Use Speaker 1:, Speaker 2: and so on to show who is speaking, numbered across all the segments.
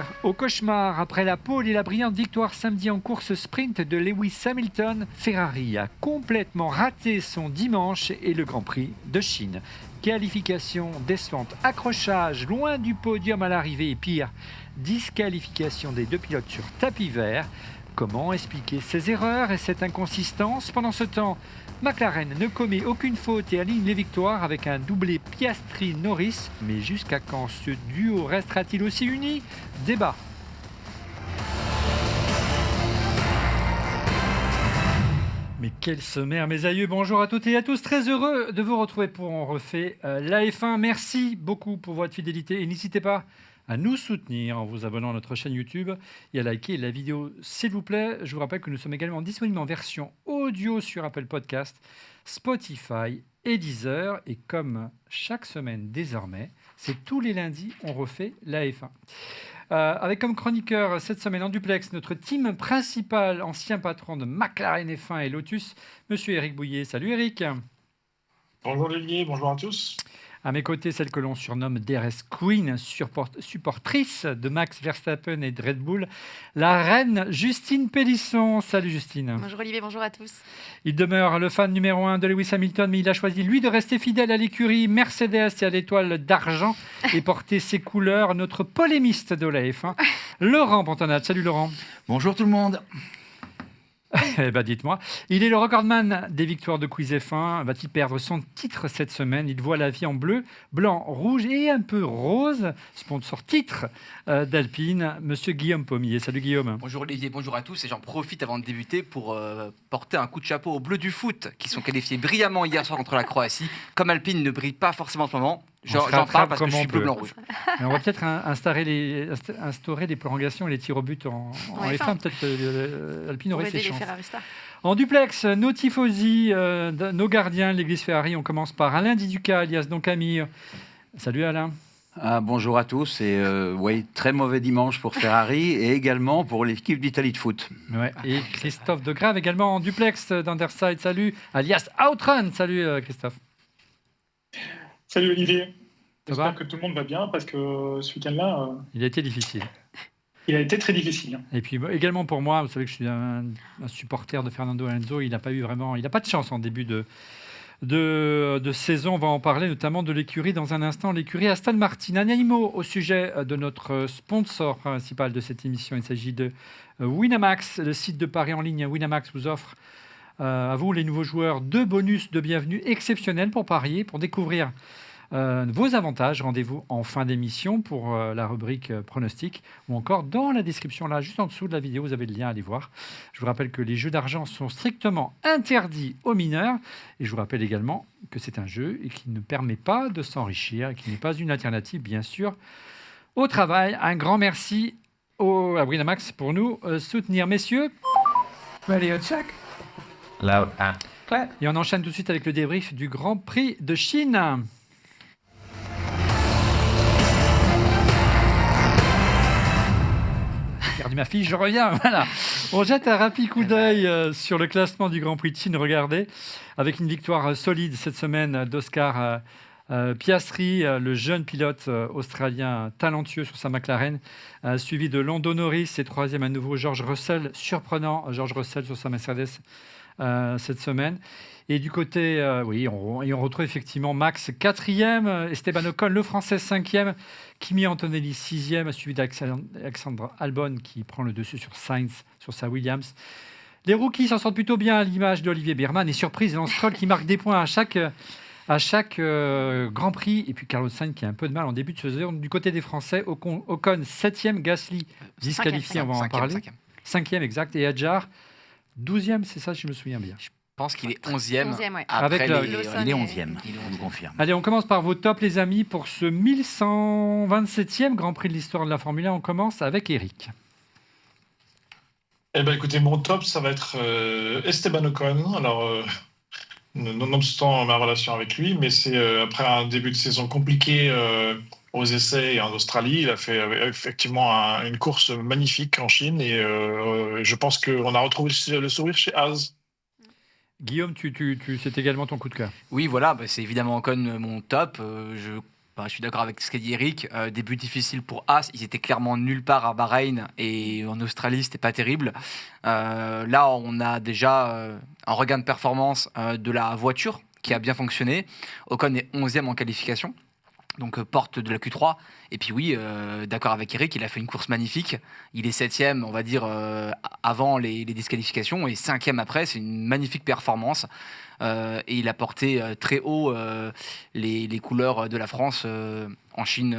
Speaker 1: Pierre. Au cauchemar, après la pole et la brillante victoire samedi en course sprint de Lewis Hamilton, Ferrari a complètement raté son dimanche et le Grand Prix de Chine. Qualification décevante, accrochage loin du podium à l'arrivée et pire, disqualification des deux pilotes sur tapis vert. Comment expliquer ces erreurs et cette inconsistance? Pendant ce temps, McLaren ne commet aucune faute et aligne les victoires avec un doublé Piastri-Norris. Mais jusqu'à quand ce duo restera-t-il aussi uni? Débat. Mais quel sommaire, mes aïeux. Bonjour à toutes et à tous. Très heureux de vous retrouver pour On refait la F1. Merci beaucoup pour votre fidélité et n'hésitez pas à nous soutenir en vous abonnant à notre chaîne YouTube et à liker la vidéo, s'il vous plaît. Je vous rappelle que nous sommes également disponibles en version audio sur Apple Podcast, Spotify et Deezer. Et comme chaque semaine désormais, c'est tous les lundis, on refait la F1. Avec comme chroniqueur cette semaine en duplex, notre team principal, ancien patron de McLaren F1 et Lotus, Monsieur Éric Bouillet. Salut Éric.
Speaker 2: Bonjour Olivier, bonjour à tous.
Speaker 1: À mes côtés, celle que l'on surnomme DRS Queen, supportrice de Max Verstappen et de Red Bull, la reine Justine Pélisson. Salut Justine.
Speaker 3: Bonjour Olivier, bonjour à tous.
Speaker 1: Il demeure le fan numéro 1 de Lewis Hamilton, mais il a choisi, lui, de rester fidèle à l'écurie Mercedes et à l'étoile d'argent et porter ses couleurs, notre polémiste de la F1, Laurent Pantanat. Salut Laurent.
Speaker 4: Bonjour tout le monde.
Speaker 1: Eh ben, dites-moi, il est le recordman des victoires de Quiz F1. Va-t-il perdre son titre cette semaine? Il voit la vie en bleu, blanc, rouge et un peu rose. Sponsor titre d'Alpine, Monsieur Guillaume Pommier. Salut Guillaume.
Speaker 4: Bonjour Olivier, bonjour à tous. Et j'en profite avant de débuter pour porter un coup de chapeau aux Bleus du foot qui sont qualifiés brillamment hier soir contre la Croatie. Comme Alpine ne brille pas forcément en ce moment, j'en parle parce que je suis bleu-blanc-rouge.
Speaker 1: On va peut-être instaurer les prolongations et les tirs au but en F1. Peut-être Alpine aurait ses chances. En duplex, nos tifosi, nos gardiens, l'église Ferrari. On commence par Alain Di Duca, alias Don Camille. Salut Alain.
Speaker 5: Bonjour à tous. Et oui, très mauvais dimanche pour Ferrari et également pour l'équipe d'Italie de foot.
Speaker 1: Ouais. Et Christophe Degrave également en duplex d'Underside. Salut, alias Outrun. Salut Christophe.
Speaker 2: Salut Olivier. J'espère que tout le monde va bien parce que ce week-end-là,
Speaker 1: il a été difficile.
Speaker 2: Il a été très difficile.
Speaker 1: Et puis également pour moi, vous savez que je suis un supporter de Fernando Alonso. Il n'a pas de chance en début de saison. On va en parler notamment de l'écurie dans un instant. L'écurie Aston Martin. Un mot au sujet de notre sponsor principal de cette émission. Il s'agit de Winamax, le site de paris en ligne. Winamax vous offre à vous les nouveaux joueurs 2 bonus de bienvenue exceptionnels pour parier, pour découvrir vos avantages. Rendez-vous en fin d'émission pour la rubrique pronostic ou encore dans la description là, juste en dessous de la vidéo, vous avez le lien à aller voir. Je vous rappelle que les jeux d'argent sont strictement interdits aux mineurs et je vous rappelle également que c'est un jeu et qui ne permet pas de s'enrichir et qui n'est pas une alternative, bien sûr, au travail. Un grand merci à Winamax pour nous soutenir. Messieurs,
Speaker 6: ready to check. Loud and clear.
Speaker 1: Et on enchaîne tout de suite avec le débrief du Grand Prix de Chine. Regardez ma fiche, je reviens. Voilà. On jette un rapide coup d'œil sur le classement du Grand Prix de Chine. Regardez, avec une victoire solide cette semaine d'Oscar Piastri, le jeune pilote australien talentueux sur sa McLaren, suivi de Lando Norris et troisième à nouveau George Russell, surprenant George Russell sur sa Mercedes cette semaine. Et du côté, on retrouve effectivement Max 4e, Esteban Ocon, le Français 5e, Kimi Antonelli 6e, suivi d'Alexandre Albon qui prend le dessus sur Sainz, sur sa Williams. Les rookies s'en sortent plutôt bien à l'image d'Olivier Biermann. Et surprise, Lance Stroll qui marque des points à chaque Grand Prix. Et puis Carlos Sainz qui a un peu de mal en début de saison. Du côté des Français, Ocon 7e, Gasly disqualifié, on va en parler. 5e, exact. Et Hadjar 12e, c'est ça, si je me souviens bien.
Speaker 4: Je pense qu'il est 11e.
Speaker 3: Ouais.
Speaker 5: Après, il est 11e, on vous confirme.
Speaker 1: Allez, on commence par vos tops, les amis, pour ce 1127e Grand Prix de l'histoire de la Formule 1. On commence avec Eric.
Speaker 2: Eh ben, écoutez, mon top, ça va être Esteban Ocon. Alors, nonobstant ma relation avec lui, mais c'est après un début de saison compliqué aux essais et en Australie, il a fait effectivement une course magnifique en Chine et je pense qu'on a retrouvé le sourire chez Haas.
Speaker 1: Guillaume, c'est également ton coup de cœur.
Speaker 4: Oui, voilà, c'est évidemment Ocon mon top. Je Je suis d'accord avec ce qu'a dit Eric. Début difficile pour As. Ils étaient clairement nulle part à Bahreïn et en Australie, c'était pas terrible. Là, on a déjà un regain de performance de la voiture qui a bien fonctionné. Ocon est 11e en qualification. Donc porte de la Q3. Et puis oui, d'accord avec Eric, il a fait une course magnifique. Il est 7e, on va dire, avant les disqualifications, et 5e après. C'est une magnifique performance. Et il a porté très haut les couleurs de la France en Chine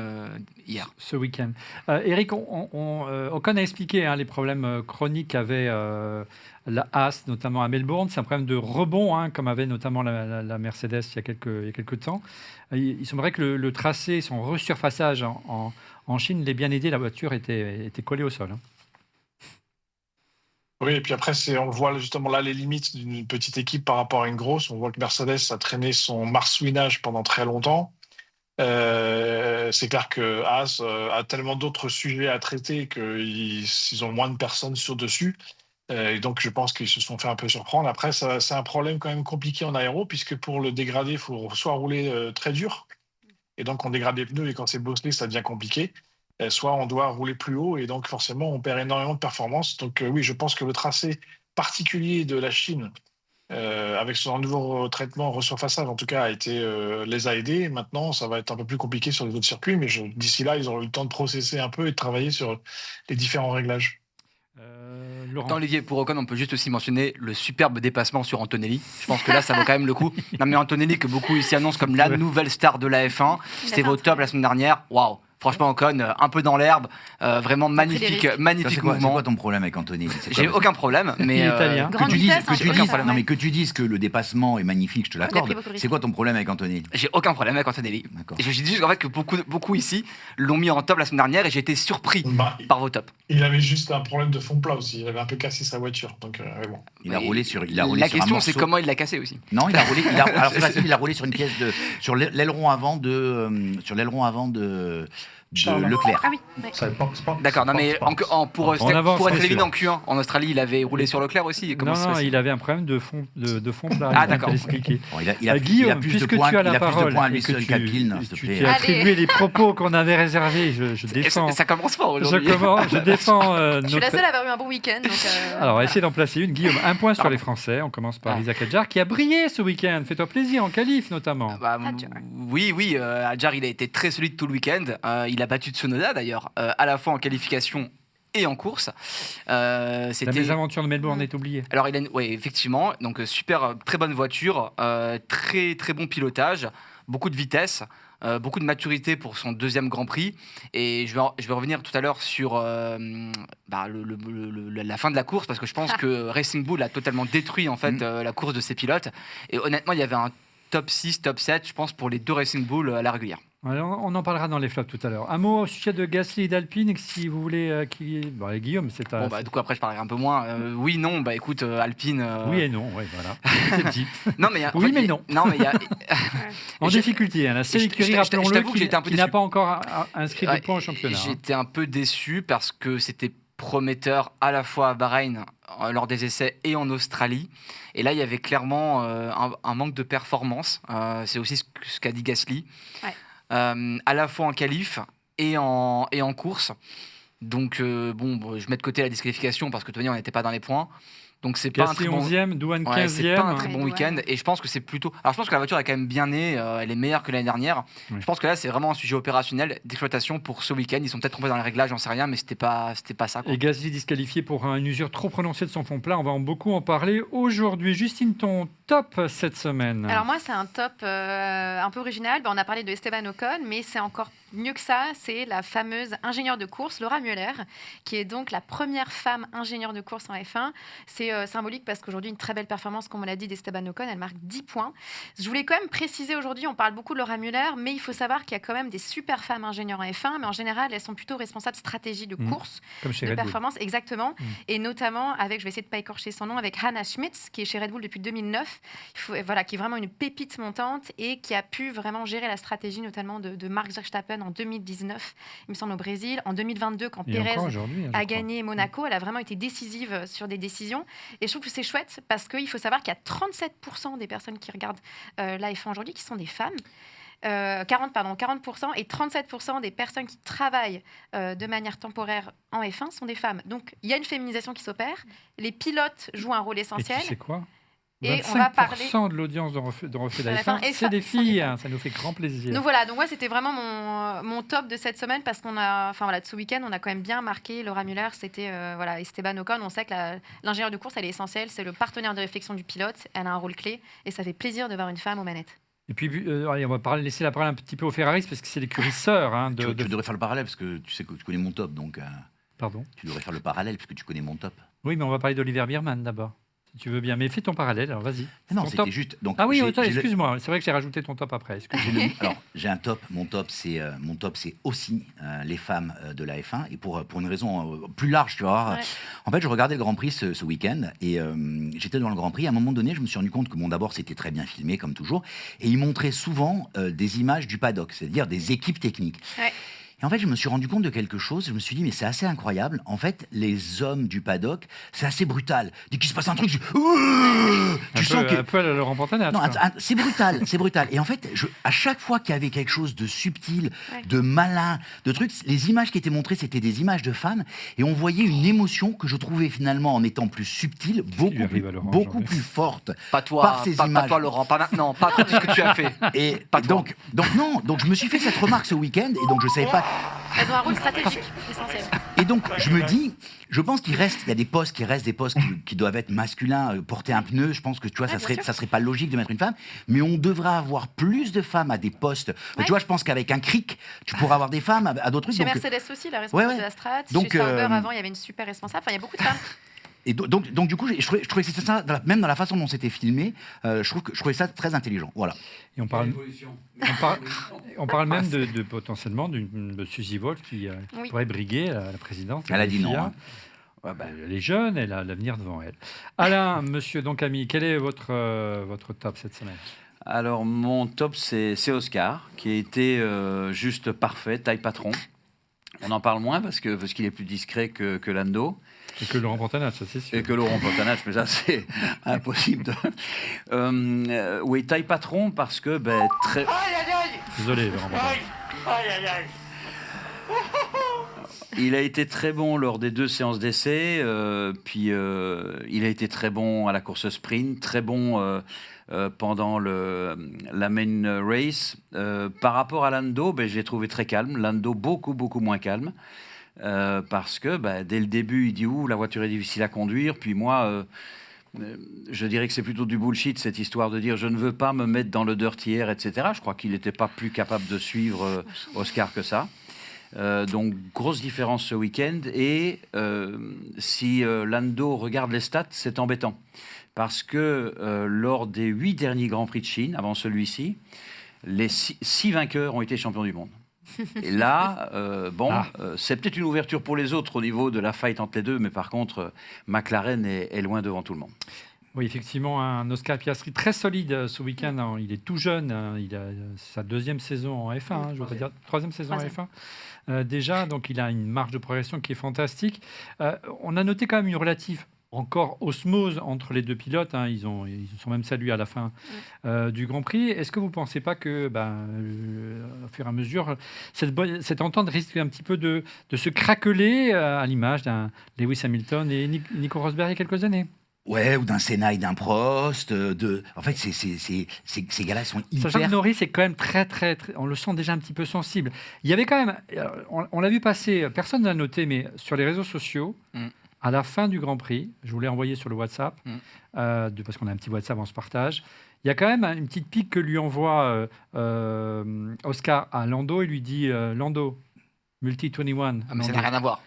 Speaker 4: hier.
Speaker 1: Ce week-end. Eric, Ocon a expliqué les problèmes chroniques qu'avait la Haas, notamment à Melbourne. C'est un problème de rebond, comme avait notamment la Mercedes il y a quelques temps. Il semblerait que le tracé, son resurfaçage en Chine l'ait bien aidé. La voiture était collée au sol.
Speaker 2: Oui, et puis après, on voit justement là les limites d'une petite équipe par rapport à une grosse. On voit que Mercedes a traîné son marsouinage pendant très longtemps. C'est clair que Haas a tellement d'autres sujets à traiter qu'ils ont moins de personnes sur dessus. Et donc, je pense qu'ils se sont fait un peu surprendre. Après, c'est un problème quand même compliqué en aéro, puisque pour le dégrader, il faut soit rouler très dur, et donc on dégrade les pneus, et quand c'est bosselé, ça devient compliqué. Soit on doit rouler plus haut, et donc forcément, on perd énormément de performance. Donc oui, je pense que le tracé particulier de la Chine, avec son nouveau traitement resurfaçage, en tout cas, les a aidés. Maintenant, ça va être un peu plus compliqué sur les autres circuits, mais d'ici là, ils auront eu le temps de processer un peu et de travailler sur les différents réglages.
Speaker 4: Dans Olivier, pour Ocon, on peut juste aussi mentionner le superbe dépassement sur Antonelli. Je pense que là, ça vaut quand même le coup. Non, mais Antonelli, que beaucoup ici annoncent comme la nouvelle star de la F1, c'était au top la semaine dernière. Waouh! Franchement, Ocon, un peu dans l'herbe, vraiment magnifique mouvement.
Speaker 5: C'est quoi ton problème avec Antonelli?
Speaker 4: J'ai aucun problème, mais
Speaker 1: italien.
Speaker 5: Que tu dises que le dépassement est magnifique, je te l'accorde. C'est quoi ton problème avec Antonelli?
Speaker 4: J'ai aucun problème avec Antonelli. Et je dis juste en fait que beaucoup ici l'ont mis en top la semaine dernière et j'ai été surpris par vos tops.
Speaker 2: Il avait juste un problème de fond plat aussi. Il avait un peu cassé sa voiture. Donc, bon.
Speaker 5: Il a roulé sur
Speaker 4: la question, c'est comment il l'a cassé aussi.
Speaker 5: Non, il a roulé. Alors c'est facile, il a roulé sur une pièce sur l'aileron avant de Leclerc.
Speaker 3: Ah oui.
Speaker 4: D'accord, non mais pour être évident en Q1, en Australie, il avait roulé sur Leclerc aussi.
Speaker 1: Non, il avait un problème de fond plat.
Speaker 4: Ah d'accord.
Speaker 5: Bon, il a plus de points à lui seul qu'Alpine, s'il te plaît.
Speaker 1: Tu as attribué les propos qu'on avait réservés. Je défends.
Speaker 4: Ça commence fort aujourd'hui.
Speaker 1: Je défends.
Speaker 3: Je suis la seule à avoir eu un bon week-end.
Speaker 1: Alors, on va essayer d'en placer une. Guillaume, un point sur les Français. On commence par Isaac Hadjar, qui a brillé ce week-end. Fais-toi plaisir en qualif notamment.
Speaker 4: Oui, Hadjar, il a été très solide tout le week-end. Il a battu Tsunoda d'ailleurs, à la fois en qualification et en course.
Speaker 1: La mésaventure de Melbourne est oubliée.
Speaker 4: Alors, oui, effectivement. Donc, très bonne voiture, très, très bon pilotage, beaucoup de vitesse, beaucoup de maturité pour son deuxième Grand Prix. Et je vais revenir tout à l'heure sur la fin de la course, parce que je pense que Racing Bull a totalement détruit en fait, la course de ses pilotes. Et honnêtement, il y avait un top 6, top 7, je pense, pour les deux Racing Bull à la régulière.
Speaker 1: Alors, on en parlera dans les flops tout à l'heure. Un mot au sujet de Gasly et d'Alpine, si vous voulez. Guillaume, c'est à.
Speaker 4: Du coup, après, je parlerai un peu moins. Oui, non, écoute, Alpine.
Speaker 1: Oui et non, voilà. C'est dit.
Speaker 4: Non, mais
Speaker 1: oui, mais non.
Speaker 4: Non, mais il y a.
Speaker 1: En difficulté, la seule écurie, rappelons-le, qui n'a pas encore inscrit de points au championnat.
Speaker 4: J'étais un peu déçu parce que c'était prometteur à la fois à Bahreïn lors des essais et en Australie. Et là, il y avait clairement un manque de performance. C'est aussi ce qu'a dit Gasly. Ouais. À la fois en qualif et en course. Donc, je mets de côté la disqualification parce que de toute manière, on n'était pas dans les points. Donc, c'est pas un très bon
Speaker 1: 11e, Douane 15e.
Speaker 4: C'est pas un très bon week-end. Et je pense que c'est plutôt. Alors, je pense que la voiture est quand même bien née. Elle est meilleure que l'année dernière. Oui. Je pense que là, c'est vraiment un sujet opérationnel d'exploitation pour ce week-end. Ils sont peut-être trompés dans les réglages, j'en sais rien, mais c'était pas ça. Quoi.
Speaker 1: Et Gasly disqualifié pour une usure trop prononcée de son fond plat. On va beaucoup en parler aujourd'hui. Justine, ton top cette semaine?
Speaker 3: Alors moi, c'est un top un peu original. On a parlé de Esteban Ocon, mais c'est encore mieux que ça. C'est la fameuse ingénieure de course, Laura Mueller, qui est donc la première femme ingénieure de course en F1. C'est symbolique parce qu'aujourd'hui, une très belle performance, comme on l'a dit, d'Esteban Ocon. Elle marque 10 points. Je voulais quand même préciser aujourd'hui, on parle beaucoup de Laura Mueller, mais il faut savoir qu'il y a quand même des super femmes ingénieures en F1, mais en général, elles sont plutôt responsables de stratégie de course,
Speaker 1: comme chez
Speaker 3: de
Speaker 1: Red
Speaker 3: performance,
Speaker 1: Bull.
Speaker 3: Exactement. Et notamment avec, je vais essayer de ne pas écorcher son nom, avec Hannah Schmitz, qui est chez Red Bull depuis 2009, qui est vraiment une pépite montante et qui a pu vraiment gérer la stratégie, notamment de Max Verstappen en 2019, il me semble, au Brésil. En 2022, quand Pérez a gagné Monaco, elle a vraiment été décisive sur des décisions. Et je trouve que c'est chouette parce qu'il faut savoir qu'il y a 37% des personnes qui regardent la F1 aujourd'hui qui sont des femmes. 40% et 37% des personnes qui travaillent de manière temporaire en F1 sont des femmes. Donc, il y a une féminisation qui s'opère. Les pilotes jouent un rôle
Speaker 1: Et
Speaker 3: essentiel.
Speaker 1: tu sais quoi?
Speaker 3: Et
Speaker 1: 25%
Speaker 3: on va parler
Speaker 1: de l'audience de Refait
Speaker 3: de la
Speaker 1: F1,
Speaker 3: F1,
Speaker 1: c'est des
Speaker 3: sont des
Speaker 1: filles.
Speaker 3: femmes.
Speaker 1: Hein, ça nous fait grand plaisir.
Speaker 3: Donc voilà, donc moi c'était vraiment mon top de cette semaine parce qu'on a, enfin voilà, de ce week-end, on a quand même bien marqué Laura Muller, c'était voilà, Esteban Ocon. On sait que l'ingénieur de course, elle est essentielle, c'est le partenaire de réflexion du pilote, elle a un rôle clé et ça fait plaisir de voir une femme aux manettes.
Speaker 1: Et puis, allez, on va laisser la parole un petit peu aux Ferraris parce que c'est l'écurie sœur. Hein,
Speaker 7: Tu devrais faire le parallèle parce que tu sais que tu connais mon top, donc
Speaker 1: Pardon.
Speaker 7: tu devrais faire le parallèle parce que tu connais mon top.
Speaker 1: Oui, mais on va parler d'Oliver Biermann d'abord. Si tu veux bien. Mais fais ton parallèle, alors vas-y.
Speaker 7: Mais non,
Speaker 1: Ton
Speaker 7: c'était
Speaker 1: top.
Speaker 7: juste. Donc,
Speaker 1: Ah oui,
Speaker 7: j'ai-
Speaker 1: attends,
Speaker 7: j'ai le-
Speaker 1: excuse-moi. C'est vrai que j'ai rajouté ton top après. Excuse-moi.
Speaker 7: Alors, j'ai un top. Mon top, c'est aussi les femmes de la F1 et pour une raison plus large, tu vois.
Speaker 3: Ouais.
Speaker 7: En fait, je regardais le Grand Prix ce week-end et j'étais devant le Grand Prix. À un moment donné, je me suis rendu compte que d'abord, c'était très bien filmé comme toujours et ils montraient souvent des images du paddock, c'est-à-dire des équipes techniques.
Speaker 3: Ouais.
Speaker 7: Et en fait, je me suis rendu compte de quelque chose. Je me suis dit, mais c'est assez incroyable. En fait, les hommes du paddock, c'est assez brutal. Dès qu'il se passe un truc, tu sens que
Speaker 1: Un peu à la Laurent Pantana.
Speaker 7: non,
Speaker 1: tu vois.
Speaker 7: c'est brutal, c'est brutal. Et en fait, à chaque fois qu'il y avait quelque chose de subtil,
Speaker 3: Ouais.
Speaker 7: de malin, de trucs, les images qui étaient montrées, c'était des images de femmes, et on voyait une émotion que je trouvais finalement, en étant plus subtile, beaucoup
Speaker 1: arrive à Laurent,
Speaker 7: beaucoup
Speaker 1: Jean-Luc
Speaker 7: plus forte.
Speaker 4: Pas toi,
Speaker 7: Par ces
Speaker 4: pas
Speaker 7: images.
Speaker 4: toi, Laurent, pas maintenant, pas tout ce que tu as fait.
Speaker 7: Et
Speaker 4: Pas toi.
Speaker 7: donc je me suis fait cette remarque ce week-end, et donc je savais pas.
Speaker 3: Elles ont un rôle stratégique essentiel.
Speaker 7: Et donc, je me dis, je pense il y a des postes qui doivent être masculins, porter un pneu. Je pense que tu vois,
Speaker 3: Ouais, bien sûr.
Speaker 7: ça serait pas logique de mettre une femme, mais on devrait avoir plus de femmes à des postes.
Speaker 3: Ouais.
Speaker 7: Tu vois, je pense qu'avec un cric, tu pourras avoir des femmes à d'autres trucs.
Speaker 3: Chez
Speaker 7: Donc,
Speaker 3: Mercedes aussi, la responsable
Speaker 7: ouais.
Speaker 3: de la strat.
Speaker 7: Donc,
Speaker 3: Chez Sauber, avant, il y avait une super responsable. Enfin, il y a beaucoup de femmes.
Speaker 7: et donc, du coup, je trouvais que c'était ça, même dans la façon dont c'était filmé, je trouvais ça très intelligent. Voilà.
Speaker 1: Et on parle même de potentiellement de Suzy Wolf qui
Speaker 3: Oui.
Speaker 1: pourrait briguer la présidence.
Speaker 7: Elle a dit non,
Speaker 1: FIA.
Speaker 7: hein.
Speaker 1: Ouais, bah, elle est jeune, elle a l'avenir devant elle. Alain, monsieur Doncami, quel est votre top cette semaine?
Speaker 5: Alors, mon top, c'est Oscar, qui a été juste parfait, taille patron. On en parle moins parce qu'il est plus discret que Lando.
Speaker 1: Et que Laurent Pantana, ça c'est sûr.
Speaker 5: Et que Laurent Pantana, mais ça, c'est impossible. Oui, taille patron parce que très...
Speaker 1: Désolé, Laurent Pantana.
Speaker 5: Il a été très bon lors des 2 séances d'essai, puis il a été très bon à la course sprint, très bon pendant la main race. Par rapport à Lando, je l'ai trouvé très calme. Lando beaucoup moins calme. Parce que dès le début, il dit « la voiture est difficile à conduire ». Puis moi, je dirais que c'est plutôt du bullshit, cette histoire de dire « je ne veux pas me mettre dans le dirty air », etc. Je crois qu'il n'était pas plus capable de suivre Oscar que ça. Donc, grosse différence ce week-end. Et si Lando regarde les stats, c'est embêtant. Parce que lors des 8 derniers Grands Prix de Chine, avant celui-ci, les 6 vainqueurs ont été champions du monde. Et là, c'est peut-être une ouverture pour les autres au niveau de la fight entre les deux, mais par contre, McLaren est loin devant tout le monde.
Speaker 1: Oui, effectivement, un Oscar Piastri très solide ce week-end. Hein. Il est tout jeune. Hein. Il a sa 2e saison en F1, hein, je voudrais dire 3e saison en F1. Déjà, donc il a une marge de progression qui est fantastique. On a noté quand même une relative encore osmose entre les deux pilotes. Hein. Ils se sont même salués à la fin du Grand Prix. Est-ce que vous ne pensez pas que, au fur et à mesure, cette entente risque un petit peu de se craqueler à l'image d'un Lewis Hamilton et Nico Rosberg il y a quelques années?
Speaker 7: Ouais, ou d'un Senna et d'un Prost. En fait, ces gars-là sont
Speaker 1: Sachant que
Speaker 7: hyper...
Speaker 1: Norris est quand même très, on le sent déjà un petit peu sensible. Il y avait quand même, on l'a vu passer, personne n'a noté, mais sur les réseaux sociaux, à la fin du Grand Prix, je vous l'ai envoyé sur le WhatsApp, parce qu'on a un petit WhatsApp, on se partage. Il y a quand même une petite pique que lui envoie Oscar à Lando. Il lui dit Lando, multi-21.
Speaker 4: Ah, mais ça n'a rien à voir.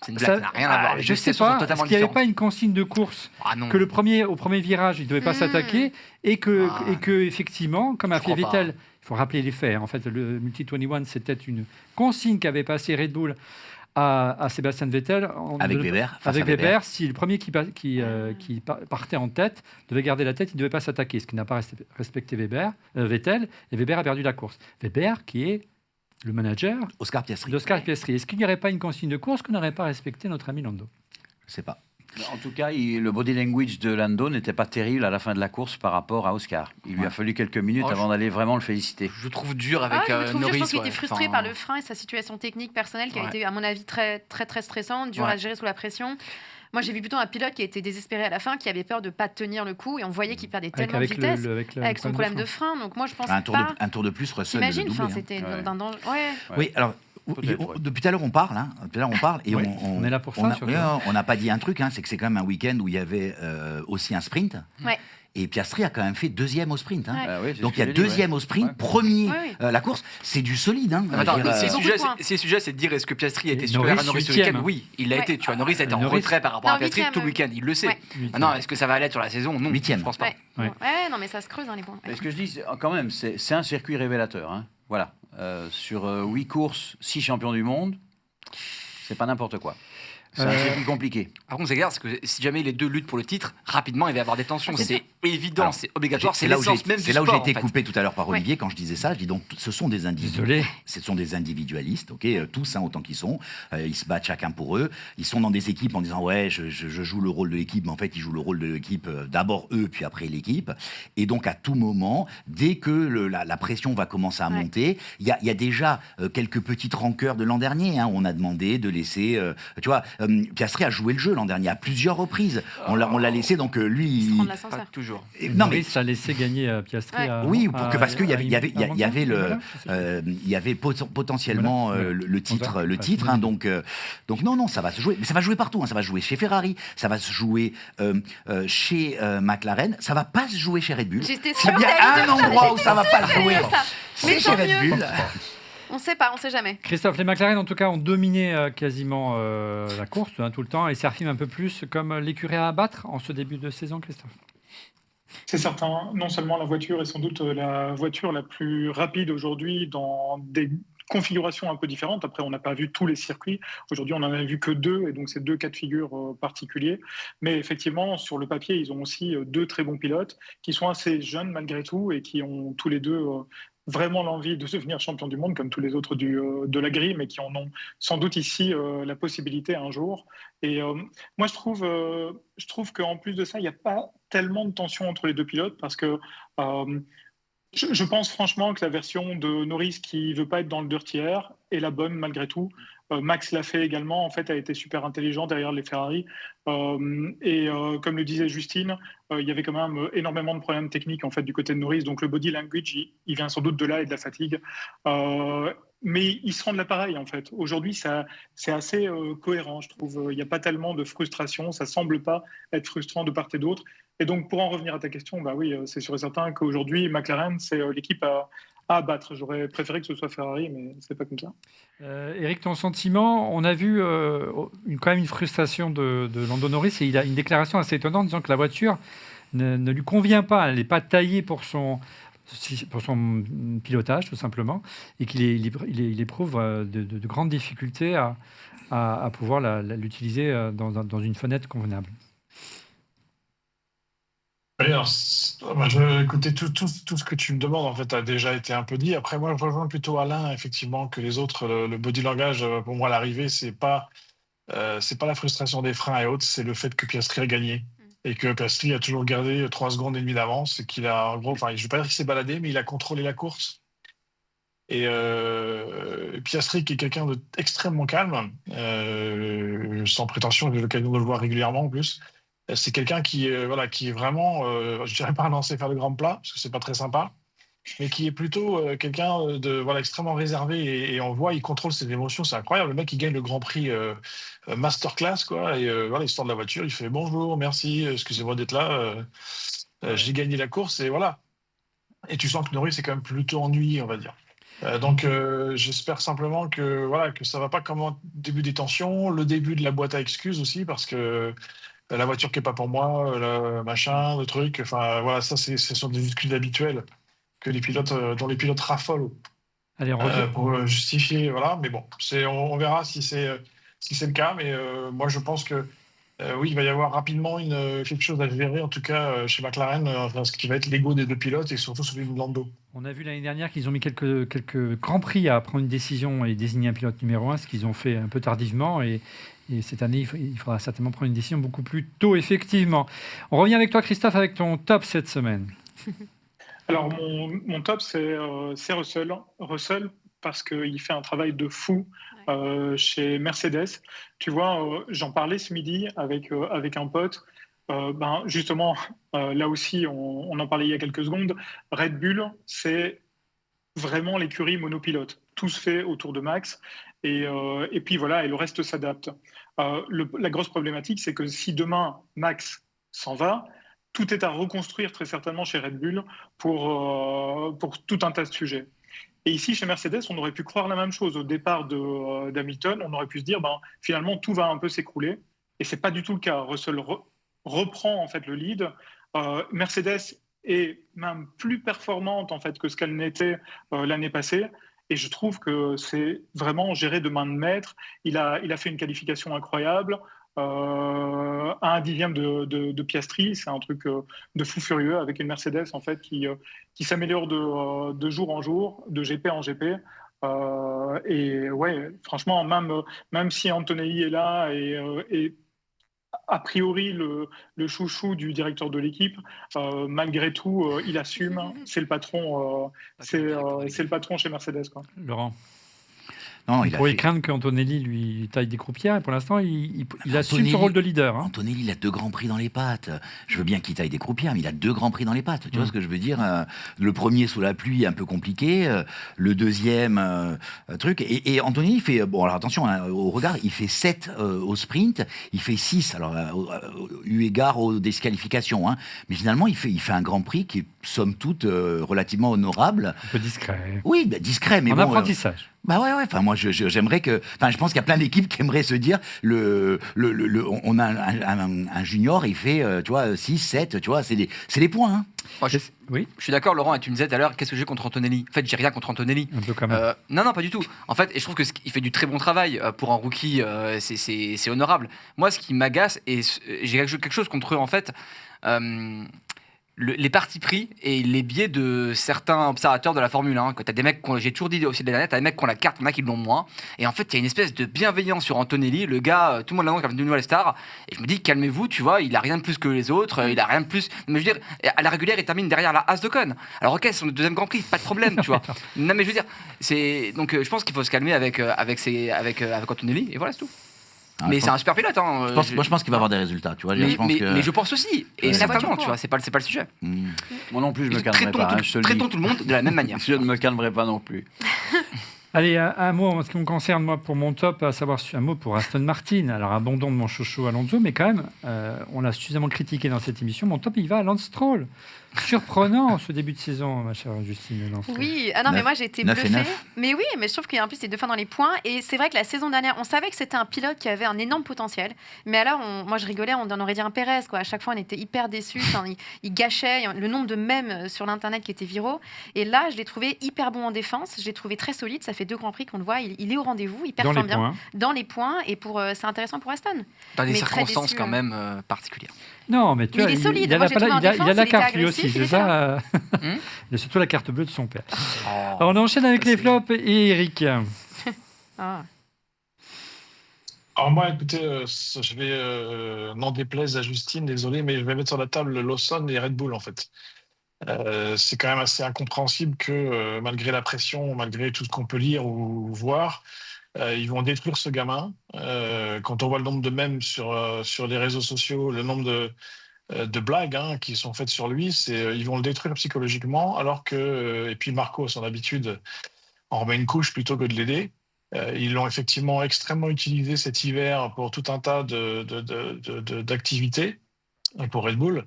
Speaker 4: C'est une
Speaker 1: Ça-
Speaker 4: blague, ça n'a rien à voir. Les
Speaker 1: je sais
Speaker 4: gestations sont
Speaker 1: pas,
Speaker 4: totalement
Speaker 1: est-ce qu'il n'y avait
Speaker 4: différentes.
Speaker 1: pas une consigne de course
Speaker 4: Ah non.
Speaker 1: que au premier virage, il ne devait pas s'attaquer et que effectivement, comme a
Speaker 4: Je
Speaker 1: fait
Speaker 4: crois pas.
Speaker 1: Vettel, il faut rappeler les faits. En fait, le multi-21, c'était une consigne qu'avait passée Red Bull à Sébastien Vettel.
Speaker 7: Avec Weber, face
Speaker 1: Avec
Speaker 7: à Weber.
Speaker 1: Weber, si le premier qui partait en tête devait garder la tête, il ne devait pas s'attaquer, ce qui n'a pas respecté Vettel, et Weber a perdu la course. Weber, qui est le manager
Speaker 7: Oscar Piastri.
Speaker 1: d'Oscar Piastri. Est-ce qu'il n'y aurait pas une consigne de course qu'on n'aurait pas respecté notre ami Lando?
Speaker 7: Je sais pas.
Speaker 5: En tout cas, le body language de Lando n'était pas terrible à la fin de la course par rapport à Oscar. Il lui a fallu quelques minutes avant d'aller vraiment le féliciter.
Speaker 4: Je trouve dur avec
Speaker 3: je trouve dur,
Speaker 4: Norris.
Speaker 3: je pense qu'il était frustré
Speaker 4: Enfin,
Speaker 3: par le frein et sa situation technique personnelle qui a été, à mon avis, très, très, très stressante, dur à gérer sous la pression. Moi, j'ai vu plutôt un pilote qui était désespéré à la fin, qui avait peur de ne pas tenir le coup, et on voyait qu'il perdait tellement de vitesse avec son problème de frein. Donc moi, je pense
Speaker 7: un tour de plus, Russell le doublé.
Speaker 3: C'était d'un danger.
Speaker 7: Oui, alors depuis tout à l'heure on parle, et
Speaker 1: on est là pour ça.
Speaker 7: On n'a pas dit un truc, c'est que c'est quand même un week-end où il y avait aussi un sprint.
Speaker 3: Ouais.
Speaker 7: Et Piastri a quand même fait 2e au sprint. Donc il y a 2e au sprint, premier la course. C'est du solide.
Speaker 4: Attends, si le sujet, c'est de dire est-ce que Piastri a été supérieur à Norris ce week-end ? Oui, il l'a été. Tu vois, Norris a été en retrait par rapport à Piastri tout le week-end. Il le sait. Maintenant, est-ce que ça va aller sur la saison ? Non,
Speaker 7: 8e.
Speaker 4: Je pense pas.
Speaker 3: Non, mais ça se creuse les points.
Speaker 5: Mais ce que je dis, quand même, c'est un circuit révélateur. Voilà. Sur 8 courses, 6 champions du monde, c'est pas n'importe quoi. C'est un circuit compliqué.
Speaker 4: Par contre, c'est clair, parce que si jamais les deux luttent pour le titre, rapidement, il va y avoir des tensions. C'est évident, c'est obligatoire, c'est l'essence même du sport.
Speaker 7: C'est là où j'ai été coupé tout à l'heure par Olivier quand je disais ça. Je dis donc, ce sont des individualistes, tous, autant qu'ils sont. Ils se battent chacun pour eux. Ils sont dans des équipes en disant je joue le rôle de l'équipe, mais en fait, ils jouent le rôle de l'équipe d'abord eux, puis après l'équipe. Et donc, à tout moment, dès que la pression va commencer à monter, il y a déjà quelques petites rancœurs de l'an dernier. On a demandé de laisser, tu vois. Piastri a joué le jeu l'an dernier à plusieurs reprises. On l'a laissé, donc lui.
Speaker 4: Pas toujours.
Speaker 1: Non, mais ça a laissé gagner Piastri.
Speaker 7: Oui, parce qu'il y avait potentiellement le titre. Donc non, ça va se jouer. Mais ça va jouer partout. Ça va se jouer chez Ferrari, ça va se jouer chez McLaren, ça va pas se jouer chez Red Bull.
Speaker 3: C'est
Speaker 7: bien un endroit où ça va pas se jouer. C'est chez Red Bull.
Speaker 3: On sait pas, on sait jamais.
Speaker 1: Christophe, les McLaren en tout cas ont dominé quasiment la course tout le temps et s'affirment un peu plus comme l'écurie à abattre en ce début de saison, Christophe.
Speaker 8: C'est certain. Non seulement la voiture est sans doute la voiture la plus rapide aujourd'hui dans des configurations un peu différentes. Après, on n'a pas vu tous les circuits. Aujourd'hui, on n'en a vu que 2, et donc c'est 2 cas de figure particuliers. Mais effectivement, sur le papier, ils ont aussi 2 très bons pilotes qui sont assez jeunes malgré tout et qui ont tous les deux vraiment l'envie de devenir champion du monde, comme tous les autres de la grille, mais qui en ont sans doute ici la possibilité un jour. Et moi, je trouve qu'en plus de ça, il n'y a pas tellement de tension entre les 2 pilotes, parce que je pense franchement que la version de Norris qui ne veut pas être dans le dirty air est la bonne malgré tout. Max l'a fait également, en fait, a été super intelligent derrière les Ferrari. Comme le disait Justine, il y avait quand même énormément de problèmes techniques en fait, du côté de Norris. Donc le body language, il vient sans doute de là et de la fatigue. Mais ils se rendent l'appareil en fait. Aujourd'hui, c'est assez cohérent, je trouve. Il n'y a pas tellement de frustration. Ça ne semble pas être frustrant de part et d'autre. Et donc, pour en revenir à ta question, bah oui, c'est sûr et certain qu'aujourd'hui, McLaren, c'est l'équipe à abattre. J'aurais préféré que ce soit Ferrari, mais c'est pas comme ça.
Speaker 1: Eric, ton sentiment, on a vu quand même une frustration de Lando Norris, et il a une déclaration assez étonnante disant que la voiture ne lui convient pas, elle n'est pas taillée pour son pilotage tout simplement, et qu'il éprouve de grandes difficultés à pouvoir l'utiliser dans une fenêtre convenable.
Speaker 2: Oui, alors, écoutez, tout ce que tu me demandes en fait a déjà été un peu dit. Après, moi, je rejoins plutôt Alain, effectivement, que les autres. Le body langage, pour moi, à l'arrivée, c'est pas la frustration des freins et autres, c'est le fait que Piastri a gagné et que Piastri a toujours gardé 3 secondes et demie d'avance et qu'il a, en gros, je ne vais pas dire qu'il s'est baladé, mais il a contrôlé la course. Et Piastri, qui est quelqu'un d'extrêmement calme, sans prétention, j'ai l'occasion de le voir régulièrement en plus. C'est quelqu'un qui est vraiment, je dirais pas un lancer faire le grand plat, parce que c'est pas très sympa, mais qui est plutôt quelqu'un de extrêmement réservé, et on voit, il contrôle ses émotions, c'est incroyable. Le mec, il gagne le Grand Prix masterclass, quoi, et il sort de la voiture, il fait bonjour, merci, excusez-moi d'être là, j'ai gagné la course, et voilà. Et tu sens que Norris est quand même plutôt ennuyé, on va dire. Donc j'espère simplement que ça va pas comme au début des tensions, le début de la boîte à excuses aussi, parce que la voiture qui est pas pour moi, le machin, le truc, enfin voilà, ça ce sont des excuses habituelles que dont les pilotes raffolent pour justifier, voilà. Mais bon, on verra si c'est le cas. Mais moi je pense que Oui, il va y avoir rapidement quelque chose à gérer, en tout cas chez McLaren, ce qui va être l'ego des deux pilotes et surtout celui de Lando.
Speaker 1: On a vu l'année dernière qu'ils ont mis quelques grands prix à prendre une décision et désigner un pilote numéro 1, ce qu'ils ont fait un peu tardivement. Et cette année, il faudra certainement prendre une décision beaucoup plus tôt, effectivement. On revient avec toi, Christophe, avec ton top cette semaine.
Speaker 8: Alors, mon top, c'est Russell. Russell, parce qu'il fait un travail de fou chez Mercedes. Tu vois, j'en parlais ce midi avec un pote. Justement, là aussi, on en parlait il y a quelques secondes. Red Bull, c'est vraiment l'écurie monopilote. Tout se fait autour de Max. Et puis voilà, et le reste s'adapte. La grosse problématique, c'est que si demain Max s'en va, tout est à reconstruire très certainement chez Red Bull pour tout un tas de sujets. Et ici, chez Mercedes, on aurait pu croire la même chose. Au départ d'Hamilton, on aurait pu se dire, finalement, tout va un peu s'écrouler. Et c'est pas du tout le cas. Russell reprend en fait le lead. Mercedes est même plus performante en fait que ce qu'elle n'était l'année passée. Et je trouve que c'est vraiment géré de main de maître. Il a fait une qualification incroyable. À un dixième de Piastri, c'est un truc de fou furieux avec une Mercedes en fait qui s'améliore de jour en jour, de GP en GP. Et ouais, franchement, même si Antonelli est là et a priori le chouchou du directeur de l'équipe, malgré tout, il assume. C'est le patron, c'est le patron chez Mercedes, quoi.
Speaker 1: Laurent.
Speaker 7: Non,
Speaker 1: il pourrait craindre qu'Antonelli lui taille des croupières. Et pour l'instant, il assume son rôle de leader.
Speaker 7: Antonelli, il a 2 grands prix dans les pattes. Je veux bien qu'il taille des croupières, mais il a 2 grands prix dans les pattes. Tu vois ce que je veux dire? Le premier sous la pluie, un peu compliqué. Le deuxième, truc. Et Antonelli, il fait... Bon, alors attention, au regard, il fait 7 au sprint. Il fait 6, alors, eu égard aux disqualifications. Mais finalement, il fait un grand prix qui est, somme toute, relativement honorable.
Speaker 1: Un peu discret.
Speaker 7: Oui, discret, mais
Speaker 1: en
Speaker 7: bon...
Speaker 1: apprentissage.
Speaker 7: Ouais. Enfin, moi, j'aimerais que. Enfin, je pense qu'il y a plein d'équipes qui aimeraient se dire on a un junior, il fait, 6, 7, tu vois, c'est des points.
Speaker 4: Moi, je suis d'accord, Laurent, et tu me disais tout à l'heure, qu'est-ce que j'ai contre Antonelli? En fait, j'ai rien contre Antonelli.
Speaker 1: Un peu quand même.
Speaker 4: Non, pas du tout. En fait, et je trouve qu'il fait du très bon travail pour un rookie, c'est honorable. Moi, ce qui m'agace, et j'ai quelque chose contre eux, en fait. Les partis pris et les biais de certains observateurs de la Formule 1. Quand t'as des mecs, j'ai toujours dit aussi de l'année, t'as des mecs qui ont la carte, il y en a qui l'ont moins. Et en fait, il y a une espèce de bienveillance sur Antonelli. Le gars, tout le monde l'annonce comme une nouvelle star. Et je me dis, calmez-vous, tu vois, il a rien de plus que les autres, il a rien de plus. Mais je veux dire, à la régulière, il termine derrière la As d'Ocon. Alors, ok, c'est son deuxième Grand Prix, pas de problème, tu vois. Non, mais je veux dire, donc je pense qu'il faut se calmer avec Antonelli, et voilà, c'est tout. Mais c'est un super pilote.
Speaker 7: Je pense qu'il va avoir des résultats, tu vois.
Speaker 4: Mais je pense aussi. Et certainement, tu vois, c'est pas le sujet.
Speaker 5: Moi non plus, je me calmerai pas.
Speaker 4: Traitons tout le monde de la même manière.
Speaker 5: Je ne me calmerai pas non plus.
Speaker 1: Allez, un mot en ce qui me concerne, moi, pour mon top, à savoir un mot pour Aston Martin. Alors, abandon de mon chouchou Alonso, mais quand même, on l'a suffisamment critiqué dans cette émission. Mon top, il va à Lance Stroll. Surprenant ce début de saison, ma chère Justine.
Speaker 3: Oui, mais moi j'ai été bluffée. Mais oui, mais je trouve qu'il y a en plus ces 2 fois dans les points. Et c'est vrai que la saison dernière, on savait que c'était un pilote qui avait un énorme potentiel. Mais alors, moi je rigolais, on en aurait dit un Pérez, quoi. À chaque fois, on était hyper déçus. Il gâchait le nombre de mèmes sur l'internet qui étaient viraux. Et là, je l'ai trouvé hyper bon en défense. Je l'ai trouvé très solide. Ça fait 2 grands prix qu'on le voit. Il est au rendez-vous. Il performe bien dans les points. Et c'est intéressant pour Aston.
Speaker 4: Dans des circonstances quand même particulières.
Speaker 1: Non, mais tu vois,
Speaker 3: il est solide.
Speaker 1: Il a la carte lui aussi, c'est ça. Il a surtout la carte bleue de son père. Alors, on enchaîne avec les flops et Eric.
Speaker 2: Alors moi, écoutez, je vais, n'en déplaise à Justine, désolé, mais je vais mettre sur la table Lawson et Red Bull, en fait. C'est quand même assez incompréhensible que, malgré la pression, malgré tout ce qu'on peut lire ou voir, ils vont détruire ce gamin. Quand on voit le nombre de mèmes sur les réseaux sociaux, le nombre de blagues qui sont faites sur lui, ils vont le détruire psychologiquement, alors que, et puis Marco, à son habitude, en remet une couche plutôt que de l'aider. Ils l'ont effectivement extrêmement utilisé cet hiver pour tout un tas d'activités pour Red Bull.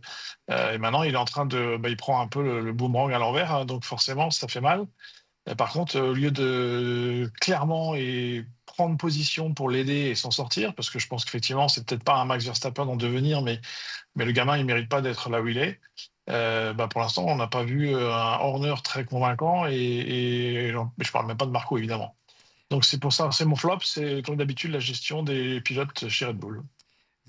Speaker 2: Et maintenant, il est en train il prend un peu le boomerang à l'envers, donc forcément, ça fait mal. Par contre, au lieu de clairement prendre position pour l'aider et s'en sortir, parce que je pense qu'effectivement, c'est peut-être pas un Max Verstappen en devenir, mais le gamin, il mérite pas d'être là où il est. Pour l'instant, on n'a pas vu un Horner très convaincant, et je parle même pas de Marco, évidemment. Donc c'est pour ça, c'est mon flop, c'est comme d'habitude la gestion des pilotes chez Red Bull.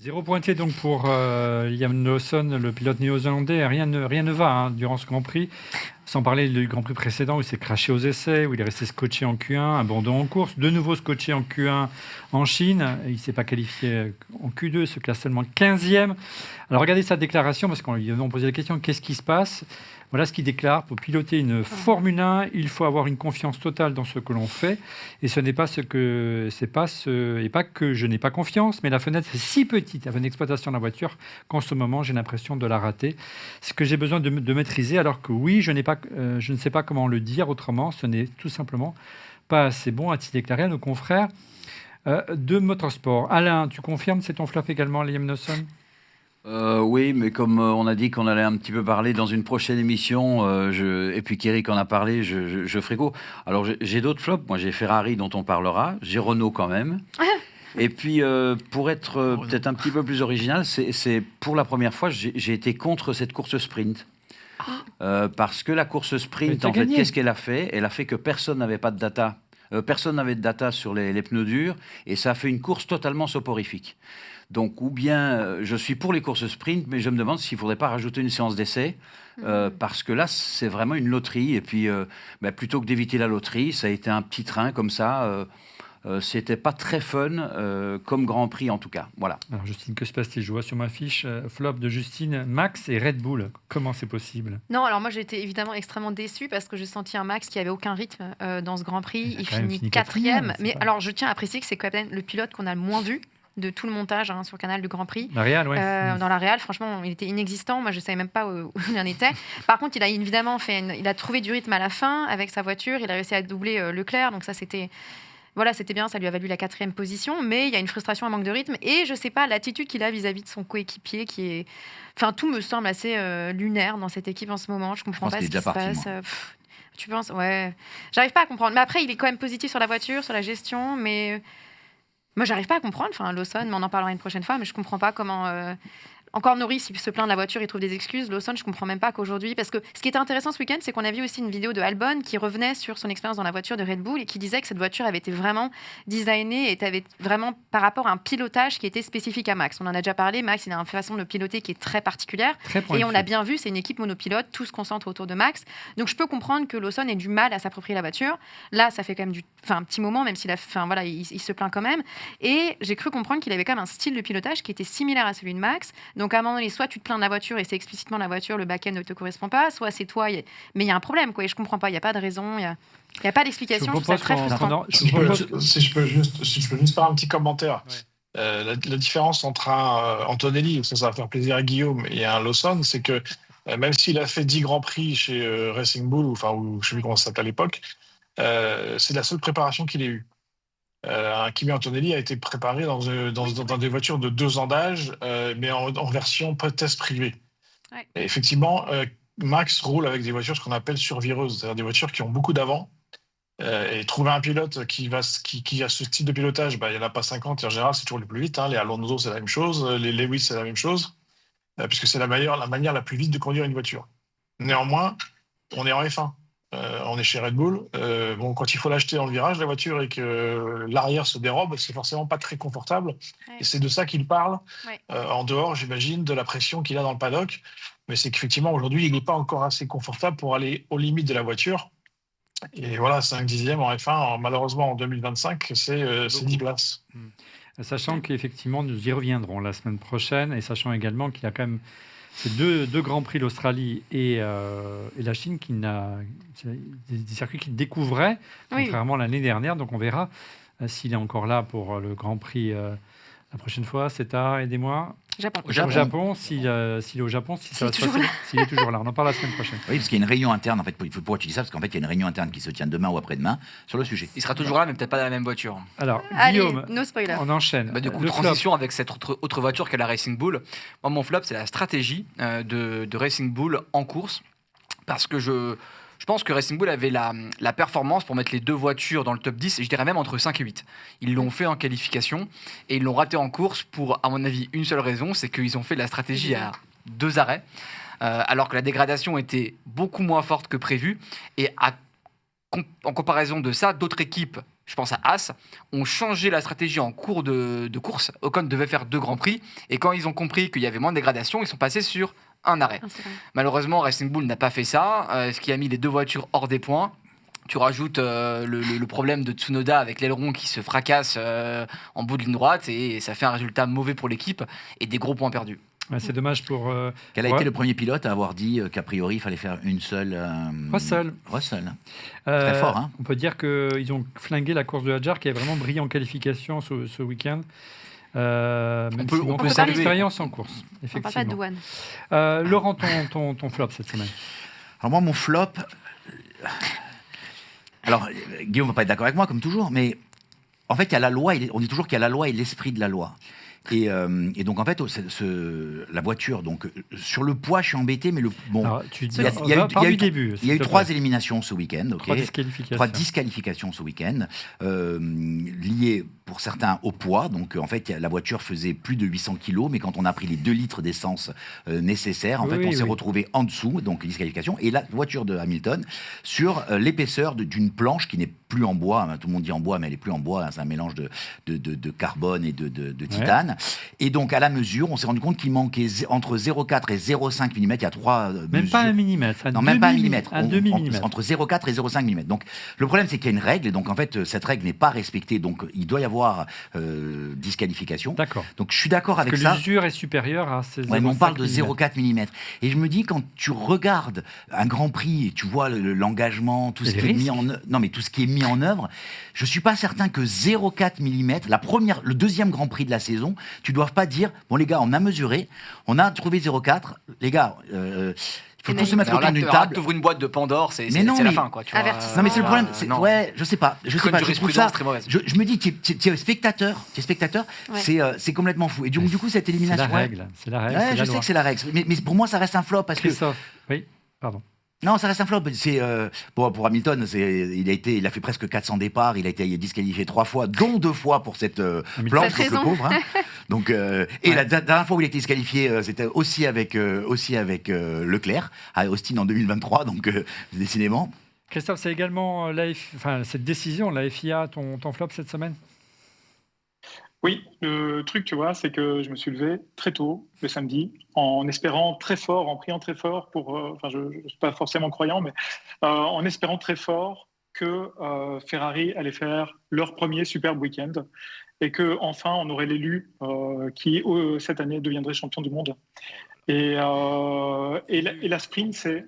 Speaker 1: 0 pointé donc pour Liam Lawson, le pilote néo-zélandais. Rien ne va durant ce Grand Prix. Sans parler du Grand Prix précédent où il s'est craché aux essais, où il est resté scotché en Q1, abandon en course, de nouveau scotché en Q1 en Chine. Il ne s'est pas qualifié en Q2, il se classe seulement 15e. Alors regardez sa déclaration, parce qu'on lui a posé la question, qu'est-ce qui se passe ? Voilà ce qu'il déclare. Pour piloter une Formule 1, il faut avoir une confiance totale dans ce que l'on fait. Et ce n'est pas et pas que je n'ai pas confiance, mais la fenêtre est si petite avec une exploitation de la voiture qu'en ce moment, j'ai l'impression de la rater. Ce que j'ai besoin de maîtriser, alors que oui, je ne sais pas comment le dire autrement. Ce n'est tout simplement pas assez bon, a-t-il déclaré à nos confrères de Motorsport. Alain, tu confirmes, c'est ton flop également, Liam Lawson ?
Speaker 5: Oui, mais comme on a dit qu'on allait un petit peu parler dans une prochaine émission, et puis qu'Eric en a parlé, je ferai go. Alors j'ai d'autres flops. Moi, j'ai Ferrari dont on parlera. J'ai Renault quand même. Et puis, pour être peut-être un petit peu plus original, c'est pour la première fois, j'ai été contre cette course sprint. Parce que la course sprint, en fait, qu'est-ce qu'elle a fait ? Elle a fait que personne n'avait pas de data. Personne n'avait de data sur les pneus durs. Et ça a fait une course totalement soporifique. Donc, ou bien je suis pour les courses sprint, mais je me demande s'il ne faudrait pas rajouter une séance d'essai, parce que là, c'est vraiment une loterie. Et puis, plutôt que d'éviter la loterie, ça a été un petit train comme ça. C'était pas très fun comme Grand Prix, en tout cas. Voilà.
Speaker 1: Alors, Justine, que se passe-t-il ? Je vois sur ma fiche flop de Justine, Max et Red Bull. Comment c'est possible ?
Speaker 3: Non, alors moi j'ai été évidemment extrêmement déçue parce que j'ai senti un Max qui avait aucun rythme dans ce Grand Prix. Il finit 4e. Mais alors je tiens à préciser que c'est quand même le pilote qu'on a le moins vu de tout le montage sur le canal du Grand Prix.
Speaker 1: La Réal,
Speaker 3: dans la Réal, franchement, il était inexistant. Moi, je ne savais même pas où il en était. Par contre, il a évidemment il a trouvé du rythme à la fin avec sa voiture. Il a réussi à doubler Leclerc. Donc ça, c'était bien. Ça lui a valu la 4e position. Mais il y a une frustration, un manque de rythme. Et je ne sais pas, l'attitude qu'il a vis-à-vis de son coéquipier qui est... Enfin, tout me semble assez lunaire dans cette équipe en ce moment. Je ne comprends pas ce qui se passe. Tu penses ? Ouais. J'arrive pas à comprendre. Mais après, il est quand même positif sur la voiture, sur la gestion. Mais... Moi, j'arrive pas à comprendre. Enfin, Lawson, mais on en parlera une prochaine fois, mais je comprends pas comment. Encore Norris, il se plaint de la voiture, il trouve des excuses. Lawson, je comprends même pas qu'aujourd'hui. Parce que ce qui était intéressant ce week-end, c'est qu'on a vu aussi une vidéo de Albon qui revenait sur son expérience dans la voiture de Red Bull et qui disait que cette voiture avait été vraiment designée et avait vraiment par rapport à un pilotage qui était spécifique à Max. On en a déjà parlé. Max, il a une façon de piloter qui est très particulière. Et on l'a bien vu, c'est une équipe monopilote, tout se concentre autour de Max. Donc je peux comprendre que Lawson ait du mal à s'approprier la voiture. Là, ça fait quand même un petit moment, même s'il il se plaint quand même. Et j'ai cru comprendre qu'il avait quand même un style de pilotage qui était similaire à celui de Max. Donc à un moment donné, soit tu te plains de la voiture et c'est explicitement la voiture, le back-end ne te correspond pas, soit c'est toi. Mais il y a un problème, quoi. Et je comprends pas. Il n'y a pas de raison. Il y a pas d'explication. Je trouve ça très frustrant.
Speaker 2: Si je peux juste faire un petit commentaire. Ouais. La différence entre un Antonelli, ça va faire plaisir à Guillaume, et un Lawson, c'est que même s'il a fait 10 Grands Prix chez Racing Bull, ou je ne sais plus comment ça s'appelle à l'époque, c'est la seule préparation qu'il ait eue. Kimi Antonelli a été préparé dans des voitures de 2 ans d'âge, mais en version test privé. Ouais. Et effectivement, Max roule avec des voitures, ce qu'on appelle survireuses, c'est-à-dire des voitures qui ont beaucoup d'avant. Et trouver un pilote qui a ce type de pilotage, il n'y en a pas 50, et en général, c'est toujours le plus vite. Les Alonso, c'est la même chose. Les Lewis, c'est la même chose, puisque c'est la manière la plus vite de conduire une voiture. Néanmoins, on est en F1. On est chez Red Bull. Quand il faut l'acheter dans le virage, la voiture, et que l'arrière se dérobe, c'est forcément pas très confortable. Ouais. Et c'est de ça qu'il parle. Ouais. En dehors, j'imagine, de la pression qu'il a dans le paddock. Mais c'est qu'effectivement, aujourd'hui, il n'est pas encore assez confortable pour aller aux limites de la voiture. Et voilà, 5 dixièmes en F1, malheureusement, en 2025, c'est 10 places.
Speaker 1: Sachant qu'effectivement, nous y reviendrons la semaine prochaine, et sachant également qu'il y a quand même ces deux Grands Prix, l'Australie et la Chine, des circuits qu'il découvrait, contrairement à l'année dernière. Donc on verra s'il est encore là pour le Grand Prix la prochaine fois. C'est à, aidez-moi. Au Japon, s'il est au Japon, si ça va se passer, s'il est toujours là. On en parle la semaine prochaine.
Speaker 7: Oui, parce qu'il y a une réunion interne. En fait, pourquoi tu dis ça ? Parce qu'en fait, il y a une réunion interne qui se tient demain ou après-demain sur le sujet.
Speaker 4: Il sera toujours là, mais peut-être pas dans la même voiture.
Speaker 1: Alors,
Speaker 3: allez,
Speaker 1: Guillaume,
Speaker 3: no spoiler.
Speaker 1: On enchaîne.
Speaker 4: Du coup, transition avec cette autre voiture qu'est la Racing Bull. Moi, mon flop, c'est la stratégie de Racing Bull en course. Parce que je pense que Racing Bull avait la performance pour mettre les 2 voitures dans le top 10, et je dirais même entre 5 et 8. Ils l'ont fait en qualification et ils l'ont raté en course pour, à mon avis, une seule raison, c'est qu'ils ont fait la stratégie à 2 arrêts, alors que la dégradation était beaucoup moins forte que prévu. Et en comparaison de ça, d'autres équipes je pense à As, ont changé la stratégie en cours de course. Ocon devait faire 2 Grands Prix, et quand ils ont compris qu'il y avait moins de dégradation, ils sont passés sur un arrêt. Malheureusement, Racing Bull n'a pas fait ça, ce qui a mis les 2 voitures hors des points. Tu rajoutes le problème de Tsunoda avec l'aileron qui se fracasse en bout de ligne droite, et ça fait un résultat mauvais pour l'équipe et des gros points perdus.
Speaker 1: Ouais, c'est dommage pour...
Speaker 7: Quel a été le premier pilote à avoir dit qu'a priori il fallait faire une seule...
Speaker 1: Russell.
Speaker 7: Très fort, hein.
Speaker 1: On peut dire qu'ils ont flingué la course de Hadjar qui a vraiment brillé en qualification ce week-end. Même si on peut faire l'expérience en course. Effectivement.
Speaker 3: On parle pas de douane.
Speaker 1: Laurent, ton flop cette semaine.
Speaker 7: Alors moi, mon flop... Alors, Guillaume va pas être d'accord avec moi, comme toujours, mais en fait, il y a la loi, on dit toujours qu'il y a la loi et l'esprit de la loi. Et donc, en fait, la voiture, donc, sur le poids, je suis embêté, mais bon.
Speaker 1: Alors, tu dis,
Speaker 7: il y a eu 3 éliminations ce week-end.
Speaker 1: 3
Speaker 7: disqualifications ce week-end, liées pour certains au poids. Donc, en fait, la voiture faisait plus de 800 kilos, mais quand on a pris les 2 litres d'essence nécessaires, on s'est retrouvé en dessous, donc disqualification. Et la voiture de Hamilton, sur l'épaisseur d'une planche qui n'est plus en bois, tout le monde dit en bois, mais elle n'est plus en bois, c'est un mélange de carbone et de titane. Et donc, à la mesure, on s'est rendu compte qu'il manquait entre 0,4 et 0,5 mm. Il y a 3 mesures.
Speaker 1: Même pas un millimètre.
Speaker 7: Non, même pas un millimètre.
Speaker 1: Un demi-millimètre.
Speaker 7: Entre 0,4 et 0,5 mm. Donc, le problème, c'est qu'il y a une règle. Et donc, en fait, cette règle n'est pas respectée. Donc, il doit y avoir disqualification.
Speaker 1: D'accord.
Speaker 7: Donc, je suis d'accord avec ça.
Speaker 1: Parce que l'usure est supérieure à ces 0,5
Speaker 7: mais on parle de 0,4 mm. Et je me dis, quand tu regardes un Grand Prix et tu vois l'engagement, tout ce qui est mis en œuvre. Non, mais tout ce qui est mis en œuvre, je suis pas certain que 0,4 mm, le deuxième Grand Prix de la saison, tu dois pas dire, bon les gars, on a mesuré, on a trouvé 0,4, les gars, il faut tous se mettre autour d'une table.
Speaker 4: Tu ouvres une boîte de Pandore, c'est la fin, quoi.
Speaker 7: Non, mais c'est le problème. Ouais, je sais pas. Je trouve ça.
Speaker 4: Très mauvaise.
Speaker 7: Je me dis, tu es spectateur, c'est complètement fou. Et donc, du coup, cette élimination.
Speaker 1: C'est la règle.
Speaker 7: Ouais, je sais que c'est la règle. Mais pour moi, ça reste un flop parce que.
Speaker 1: Oui, pardon.
Speaker 7: Non, ça reste un flop. Pour Hamilton, il a fait presque 400 départs. Il a été disqualifié 3 fois, dont 2 fois pour cette planche, le pauvre. Hein. Donc, la dernière fois où il a été disqualifié, c'était aussi avec Leclerc, à Austin en 2023. Donc, décidément.
Speaker 1: Christophe, c'est également cette décision, la FIA, ton flop cette semaine ?
Speaker 8: Oui, le truc, tu vois, c'est que je me suis levé très tôt, le samedi, en espérant très fort, en priant très fort je ne suis pas forcément croyant, mais en espérant très fort que Ferrari allait faire leur premier superbe week-end et qu'enfin, on aurait l'élu qui, cette année, deviendrait champion du monde. Et la sprint, c'est...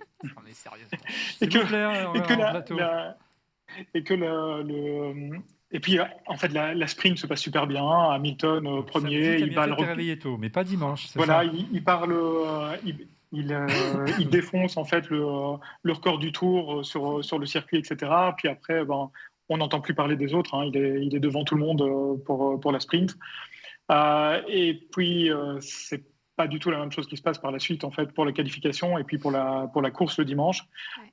Speaker 8: Et puis, en fait, la sprint se passe super bien. Hamilton, premier, il va le
Speaker 1: réveiller tôt, mais pas dimanche.
Speaker 8: Voilà, il défonce en fait le record du tour sur le circuit, etc. Puis après, on n'entend plus parler des autres. Hein. Il est devant tout le monde pour la sprint. Et puis, c'est pas du tout la même chose qui se passe par la suite en fait pour la qualification et puis pour la course le dimanche,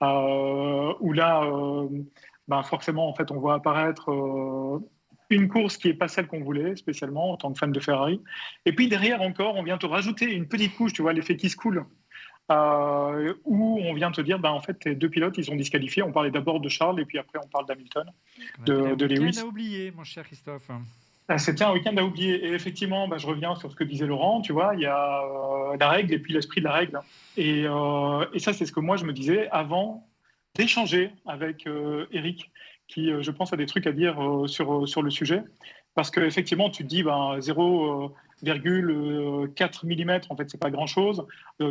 Speaker 8: où là. Forcément, en fait, on voit apparaître une course qui n'est pas celle qu'on voulait, spécialement en tant que fan de Ferrari. Et puis derrière encore, on vient te rajouter une petite couche, tu vois, l'effet qui se coule, où on vient te dire, en fait, tes 2 pilotes, ils sont disqualifiés. On parlait d'abord de Charles, et puis après, on parle d'Hamilton, de Lewis.
Speaker 1: C'est un week-end à oublier, mon cher Christophe.
Speaker 8: C'était un week-end à oublier. Et effectivement, je reviens sur ce que disait Laurent, tu vois, il y a la règle et puis l'esprit de la règle. Et ça, c'est ce que moi, je me disais avant d'échanger avec Eric, qui, je pense, a des trucs à dire sur le sujet. Parce qu'effectivement, tu te dis 0,4 mm, en fait, c'est pas grand-chose.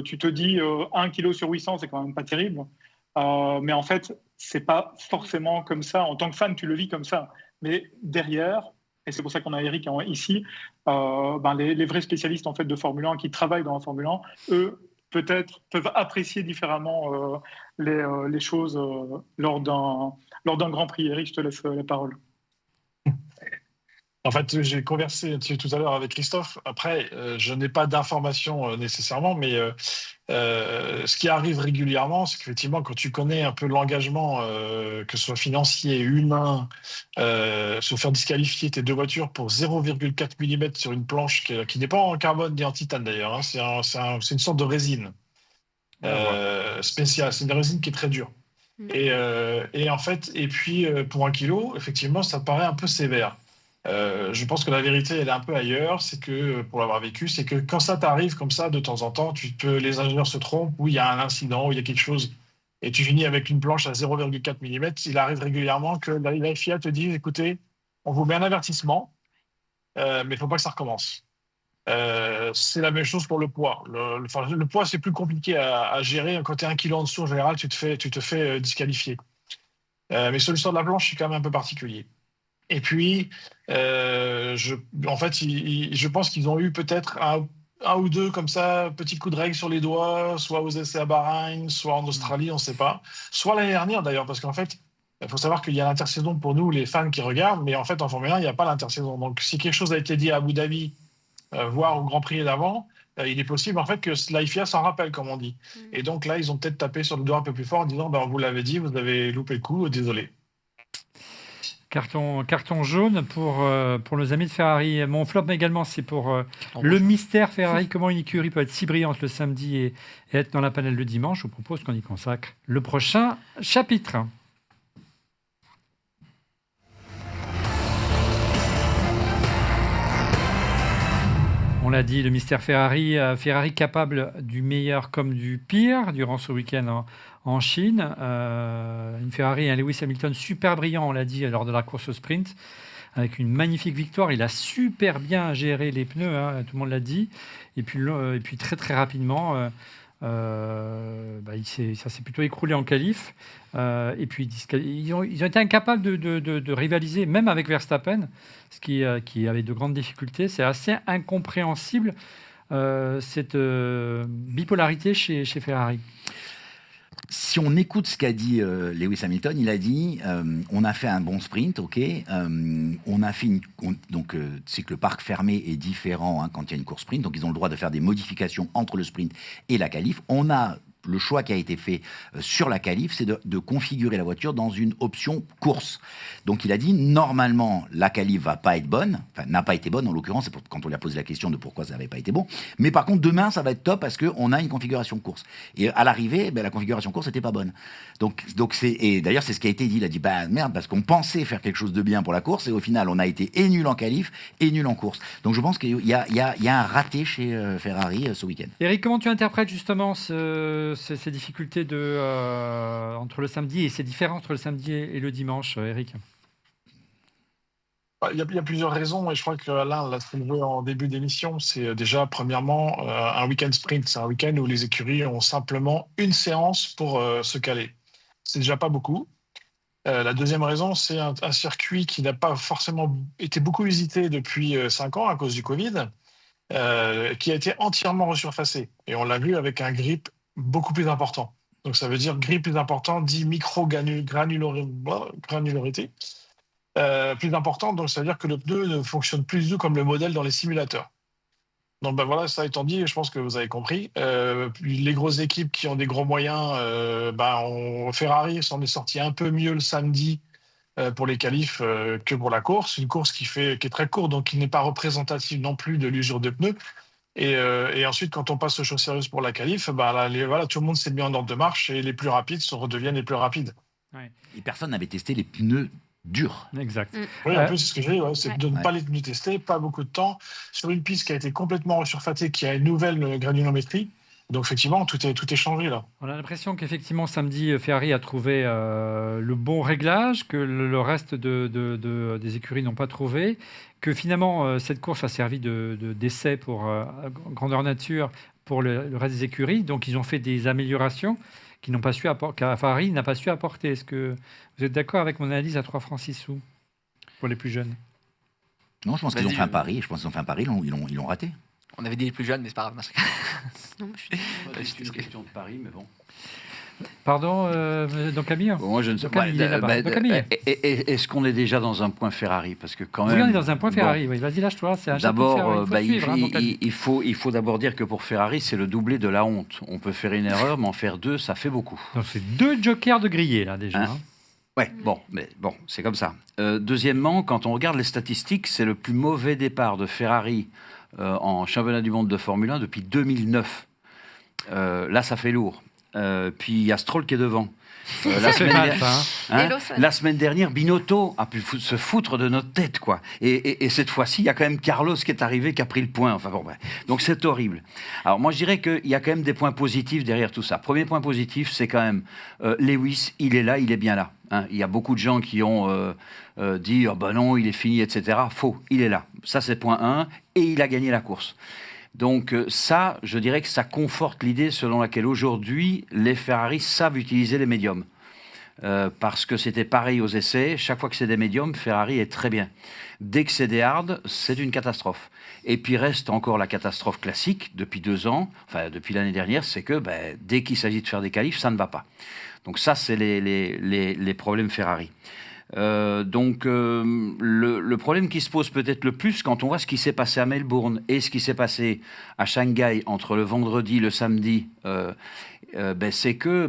Speaker 8: Tu te dis 1 kg sur 800, c'est quand même pas terrible. Mais en fait, c'est pas forcément comme ça. En tant que fan, tu le vis comme ça. Mais derrière, et c'est pour ça qu'on a Eric ici, les vrais spécialistes en fait, de Formule 1 qui travaillent dans la Formule 1, eux, peut-être peuvent apprécier différemment les choses lors d'un Grand Prix. Eric, je te laisse la parole.
Speaker 2: En fait, j'ai conversé tout à l'heure avec Christophe. Après, je n'ai pas d'informations nécessairement, mais ce qui arrive régulièrement, c'est qu'effectivement, quand tu connais un peu l'engagement, que ce soit financier, humain, se faire disqualifier tes 2 voitures pour 0,4 mm sur une planche qui n'est pas en carbone ni en titane d'ailleurs, hein, c'est une sorte de résine spéciale. C'est une résine qui est très dure. Et en fait, pour 1 kilo, effectivement, ça paraît un peu sévère. Je pense que la vérité, elle est un peu ailleurs. C'est que, pour l'avoir vécu, c'est que quand ça t'arrive comme ça, de temps en temps, les ingénieurs se trompent, ou il y a un incident, ou il y a quelque chose, et tu finis avec une planche à 0,4 mm. Il arrive régulièrement que la FIA te dise, écoutez, on vous met un avertissement, mais il ne faut pas que ça recommence. C'est la même chose pour le poids. Le poids, c'est plus compliqué à gérer. Quand tu es 1 kilo en dessous, en général, tu te fais disqualifier. Mais sur l'histoire de la planche, c'est quand même un peu particulier. Et puis, en fait, je pense qu'ils ont eu peut-être un ou deux comme ça, petits coups de règle sur les doigts, soit aux essais à Bahreïn, soit en Australie, on ne sait pas. Soit l'année dernière d'ailleurs, parce qu'en fait, il faut savoir qu'il y a l'intersaison pour nous, les fans qui regardent, mais en fait, en Formule 1, il n'y a pas l'intersaison. Donc, si quelque chose a été dit à Abu Dhabi, voire au Grand Prix d'avant, il est possible en fait que la FIA s'en rappelle, comme on dit. Et donc là, ils ont peut-être tapé sur le doigt un peu plus fort en disant on vous l'avait dit, vous avez loupé le coup, désolé.
Speaker 1: Carton jaune pour nos amis de Ferrari. Mon flop également, c'est pour le mystère Ferrari. Comment une écurie peut être si brillante le samedi et être dans la panel le dimanche. Je vous propose qu'on y consacre le prochain chapitre. On l'a dit, le mystère Ferrari. Ferrari capable du meilleur comme du pire durant ce week-end en Chine. Une Ferrari et un Lewis Hamilton super brillant, on l'a dit, lors de la course au sprint, avec une magnifique victoire. Il a super bien géré les pneus, tout le monde l'a dit. Et puis très très rapidement, ça s'est plutôt écroulé en qualif. Et puis ils ont été incapables de rivaliser, même avec Verstappen, ce qui avait de grandes difficultés. C'est assez incompréhensible, cette bipolarité chez Ferrari.
Speaker 7: Si on écoute ce qu'a dit Lewis Hamilton, il a dit on a fait un bon sprint, ok. On a fait c'est que le parc fermé est différent quand il y a une course sprint, donc ils ont le droit de faire des modifications entre le sprint et la qualif. Le choix qui a été fait sur la qualif, c'est de configurer la voiture dans une option course. Donc il a dit, normalement, la qualif va pas être bonne, enfin n'a pas été bonne en l'occurrence, c'est quand on lui a posé la question de pourquoi ça n'avait pas été bon, mais par contre demain ça va être top parce qu'on a une configuration course. Et à l'arrivée, la configuration course n'était pas bonne. Et d'ailleurs c'est ce qui a été dit, il a dit, merde, parce qu'on pensait faire quelque chose de bien pour la course, et au final on a été et nul en qualif et nul en course. Donc je pense qu'il y a un raté chez Ferrari ce week-end.
Speaker 1: Eric, comment tu interprètes justement ces difficultés entre le samedi et ces différences entre le samedi et le dimanche, Eric?
Speaker 2: Il y a plusieurs raisons, et je crois que Alain l'a soulevé en début d'émission. C'est déjà, premièrement, un week-end sprint. C'est un week-end où les écuries ont simplement une séance pour se caler. C'est déjà pas beaucoup. La deuxième raison, c'est un circuit qui n'a pas forcément été beaucoup visité depuis 5 ans à cause du Covid, qui a été entièrement resurfacé. Et on l'a vu avec un grip beaucoup plus important. Donc ça veut dire grip plus important, dit micro-granularité plus important. Donc ça veut dire que le pneu ne fonctionne plus du tout comme le modèle dans les simulateurs. Donc voilà, ça étant dit, je pense que vous avez compris. Les grosses équipes qui ont des gros moyens, Ferrari s'en est sorti un peu mieux le samedi pour les qualifs que pour la course. Une course qui est très courte, donc qui n'est pas représentative non plus de l'usure de pneus. Et ensuite, quand on passe aux choses sérieuses pour la qualif, tout le monde s'est mis en ordre de marche et les plus rapides redeviennent les plus rapides.
Speaker 7: Ouais. Et personne n'avait testé les pneus durs.
Speaker 1: Exact.
Speaker 2: Oui, en plus, c'est ce que j'ai dit, c'est de ne pas les tester, pas beaucoup de temps, sur une piste qui a été complètement resurfatée, qui a une nouvelle granulométrie. Donc effectivement, tout est changé là.
Speaker 1: On a l'impression qu'effectivement samedi, Ferrari a trouvé le bon réglage, que le reste des écuries n'ont pas trouvé, que finalement cette course a servi d'essai pour grandeur nature pour le reste des écuries. Donc ils ont fait des améliorations qu'à Ferrari n'a pas su apporter. Est-ce que vous êtes d'accord avec mon analyse à 3 francs 6 sous pour les plus jeunes?
Speaker 7: Non, je pense qu'ils ont fait un pari. Ils l'ont raté.
Speaker 4: On avait dit les plus jeunes, mais c'est pas grave.
Speaker 5: Non, c'est une question de Paris, mais bon.
Speaker 1: Pardon, donc Camille.
Speaker 5: Moi, je ne sais
Speaker 1: pas.
Speaker 5: Est-ce qu'on est déjà dans un point Ferrari? Parce que quand même.
Speaker 1: Oui, on est dans un point Ferrari. Oui, vas-y, lâche-toi. C'est un
Speaker 5: d'abord, il faut d'abord dire que pour Ferrari, c'est le doublé de la honte. On peut faire une erreur, mais en faire 2, ça fait beaucoup.
Speaker 1: Donc c'est 2 jokers de grillés là déjà.
Speaker 5: Ouais, bon, c'est comme ça. Deuxièmement, quand on regarde les statistiques, c'est le plus mauvais départ de Ferrari en championnat du monde de Formule 1 depuis 2009. Là, ça fait lourd. Puis il y a Stroll qui est devant. La semaine
Speaker 1: mal,
Speaker 5: dernière-
Speaker 1: ça, hein.
Speaker 3: Et Lawson.
Speaker 5: La semaine dernière, Binotto a pu se foutre de notre tête, quoi. Et cette fois-ci, il y a quand même Carlos qui est arrivé, qui a pris le point. Enfin bon, bref. Donc c'est horrible. Alors moi, je dirais qu'il y a quand même des points positifs derrière tout ça. Premier point positif, c'est quand même Lewis, il est là, il est bien là. Hein. Il y a beaucoup de gens qui ont dit oh ben non, il est fini, etc. Faux, il est là. Ça, c'est point 1. Et il a gagné la course. Donc ça, je dirais que ça conforte l'idée selon laquelle aujourd'hui, les Ferrari savent utiliser les médiums. Parce que c'était pareil aux essais. Chaque fois que c'est des médiums, Ferrari est très bien. Dès que c'est des hards, c'est une catastrophe. Et puis reste encore la catastrophe classique depuis 2 ans, enfin depuis l'année dernière, c'est que dès qu'il s'agit de faire des qualifs, ça ne va pas. Donc ça, c'est les problèmes Ferrari. Le problème qui se pose peut-être le plus quand on voit ce qui s'est passé à Melbourne et ce qui s'est passé à Shanghai entre le vendredi et le samedi, c'est que,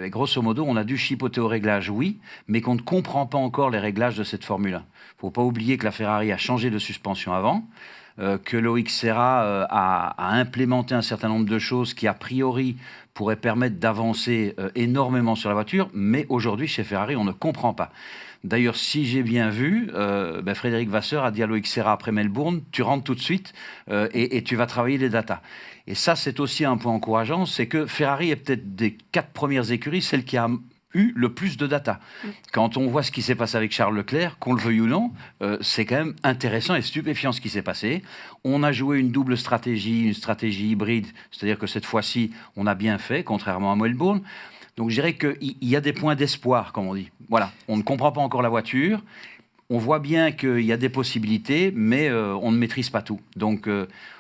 Speaker 5: grosso modo, on a dû chipoter au réglage, oui, mais qu'on ne comprend pas encore les réglages de cette Formule 1. Il ne faut pas oublier que la Ferrari a changé de suspension avant, que Loïc Serra a implémenté un certain nombre de choses qui, a priori, pourraient permettre d'avancer énormément sur la voiture, mais aujourd'hui, chez Ferrari, on ne comprend pas. D'ailleurs, si j'ai bien vu, Frédéric Vasseur a dit à Loïc Serra après Melbourne, tu rentres tout de suite et tu vas travailler les datas. Et ça, c'est aussi un point encourageant, c'est que Ferrari est peut-être des 4 premières écuries, celle qui a eu le plus de data. Quand on voit ce qui s'est passé avec Charles Leclerc, qu'on le veuille ou non, c'est quand même intéressant et stupéfiant ce qui s'est passé. On a joué une double stratégie, une stratégie hybride, c'est-à-dire que cette fois-ci, on a bien fait, contrairement à Melbourne. Donc je dirais qu'il y a des points d'espoir, comme on dit. Voilà, on ne comprend pas encore la voiture, on voit bien qu'il y a des possibilités, mais on ne maîtrise pas tout. Donc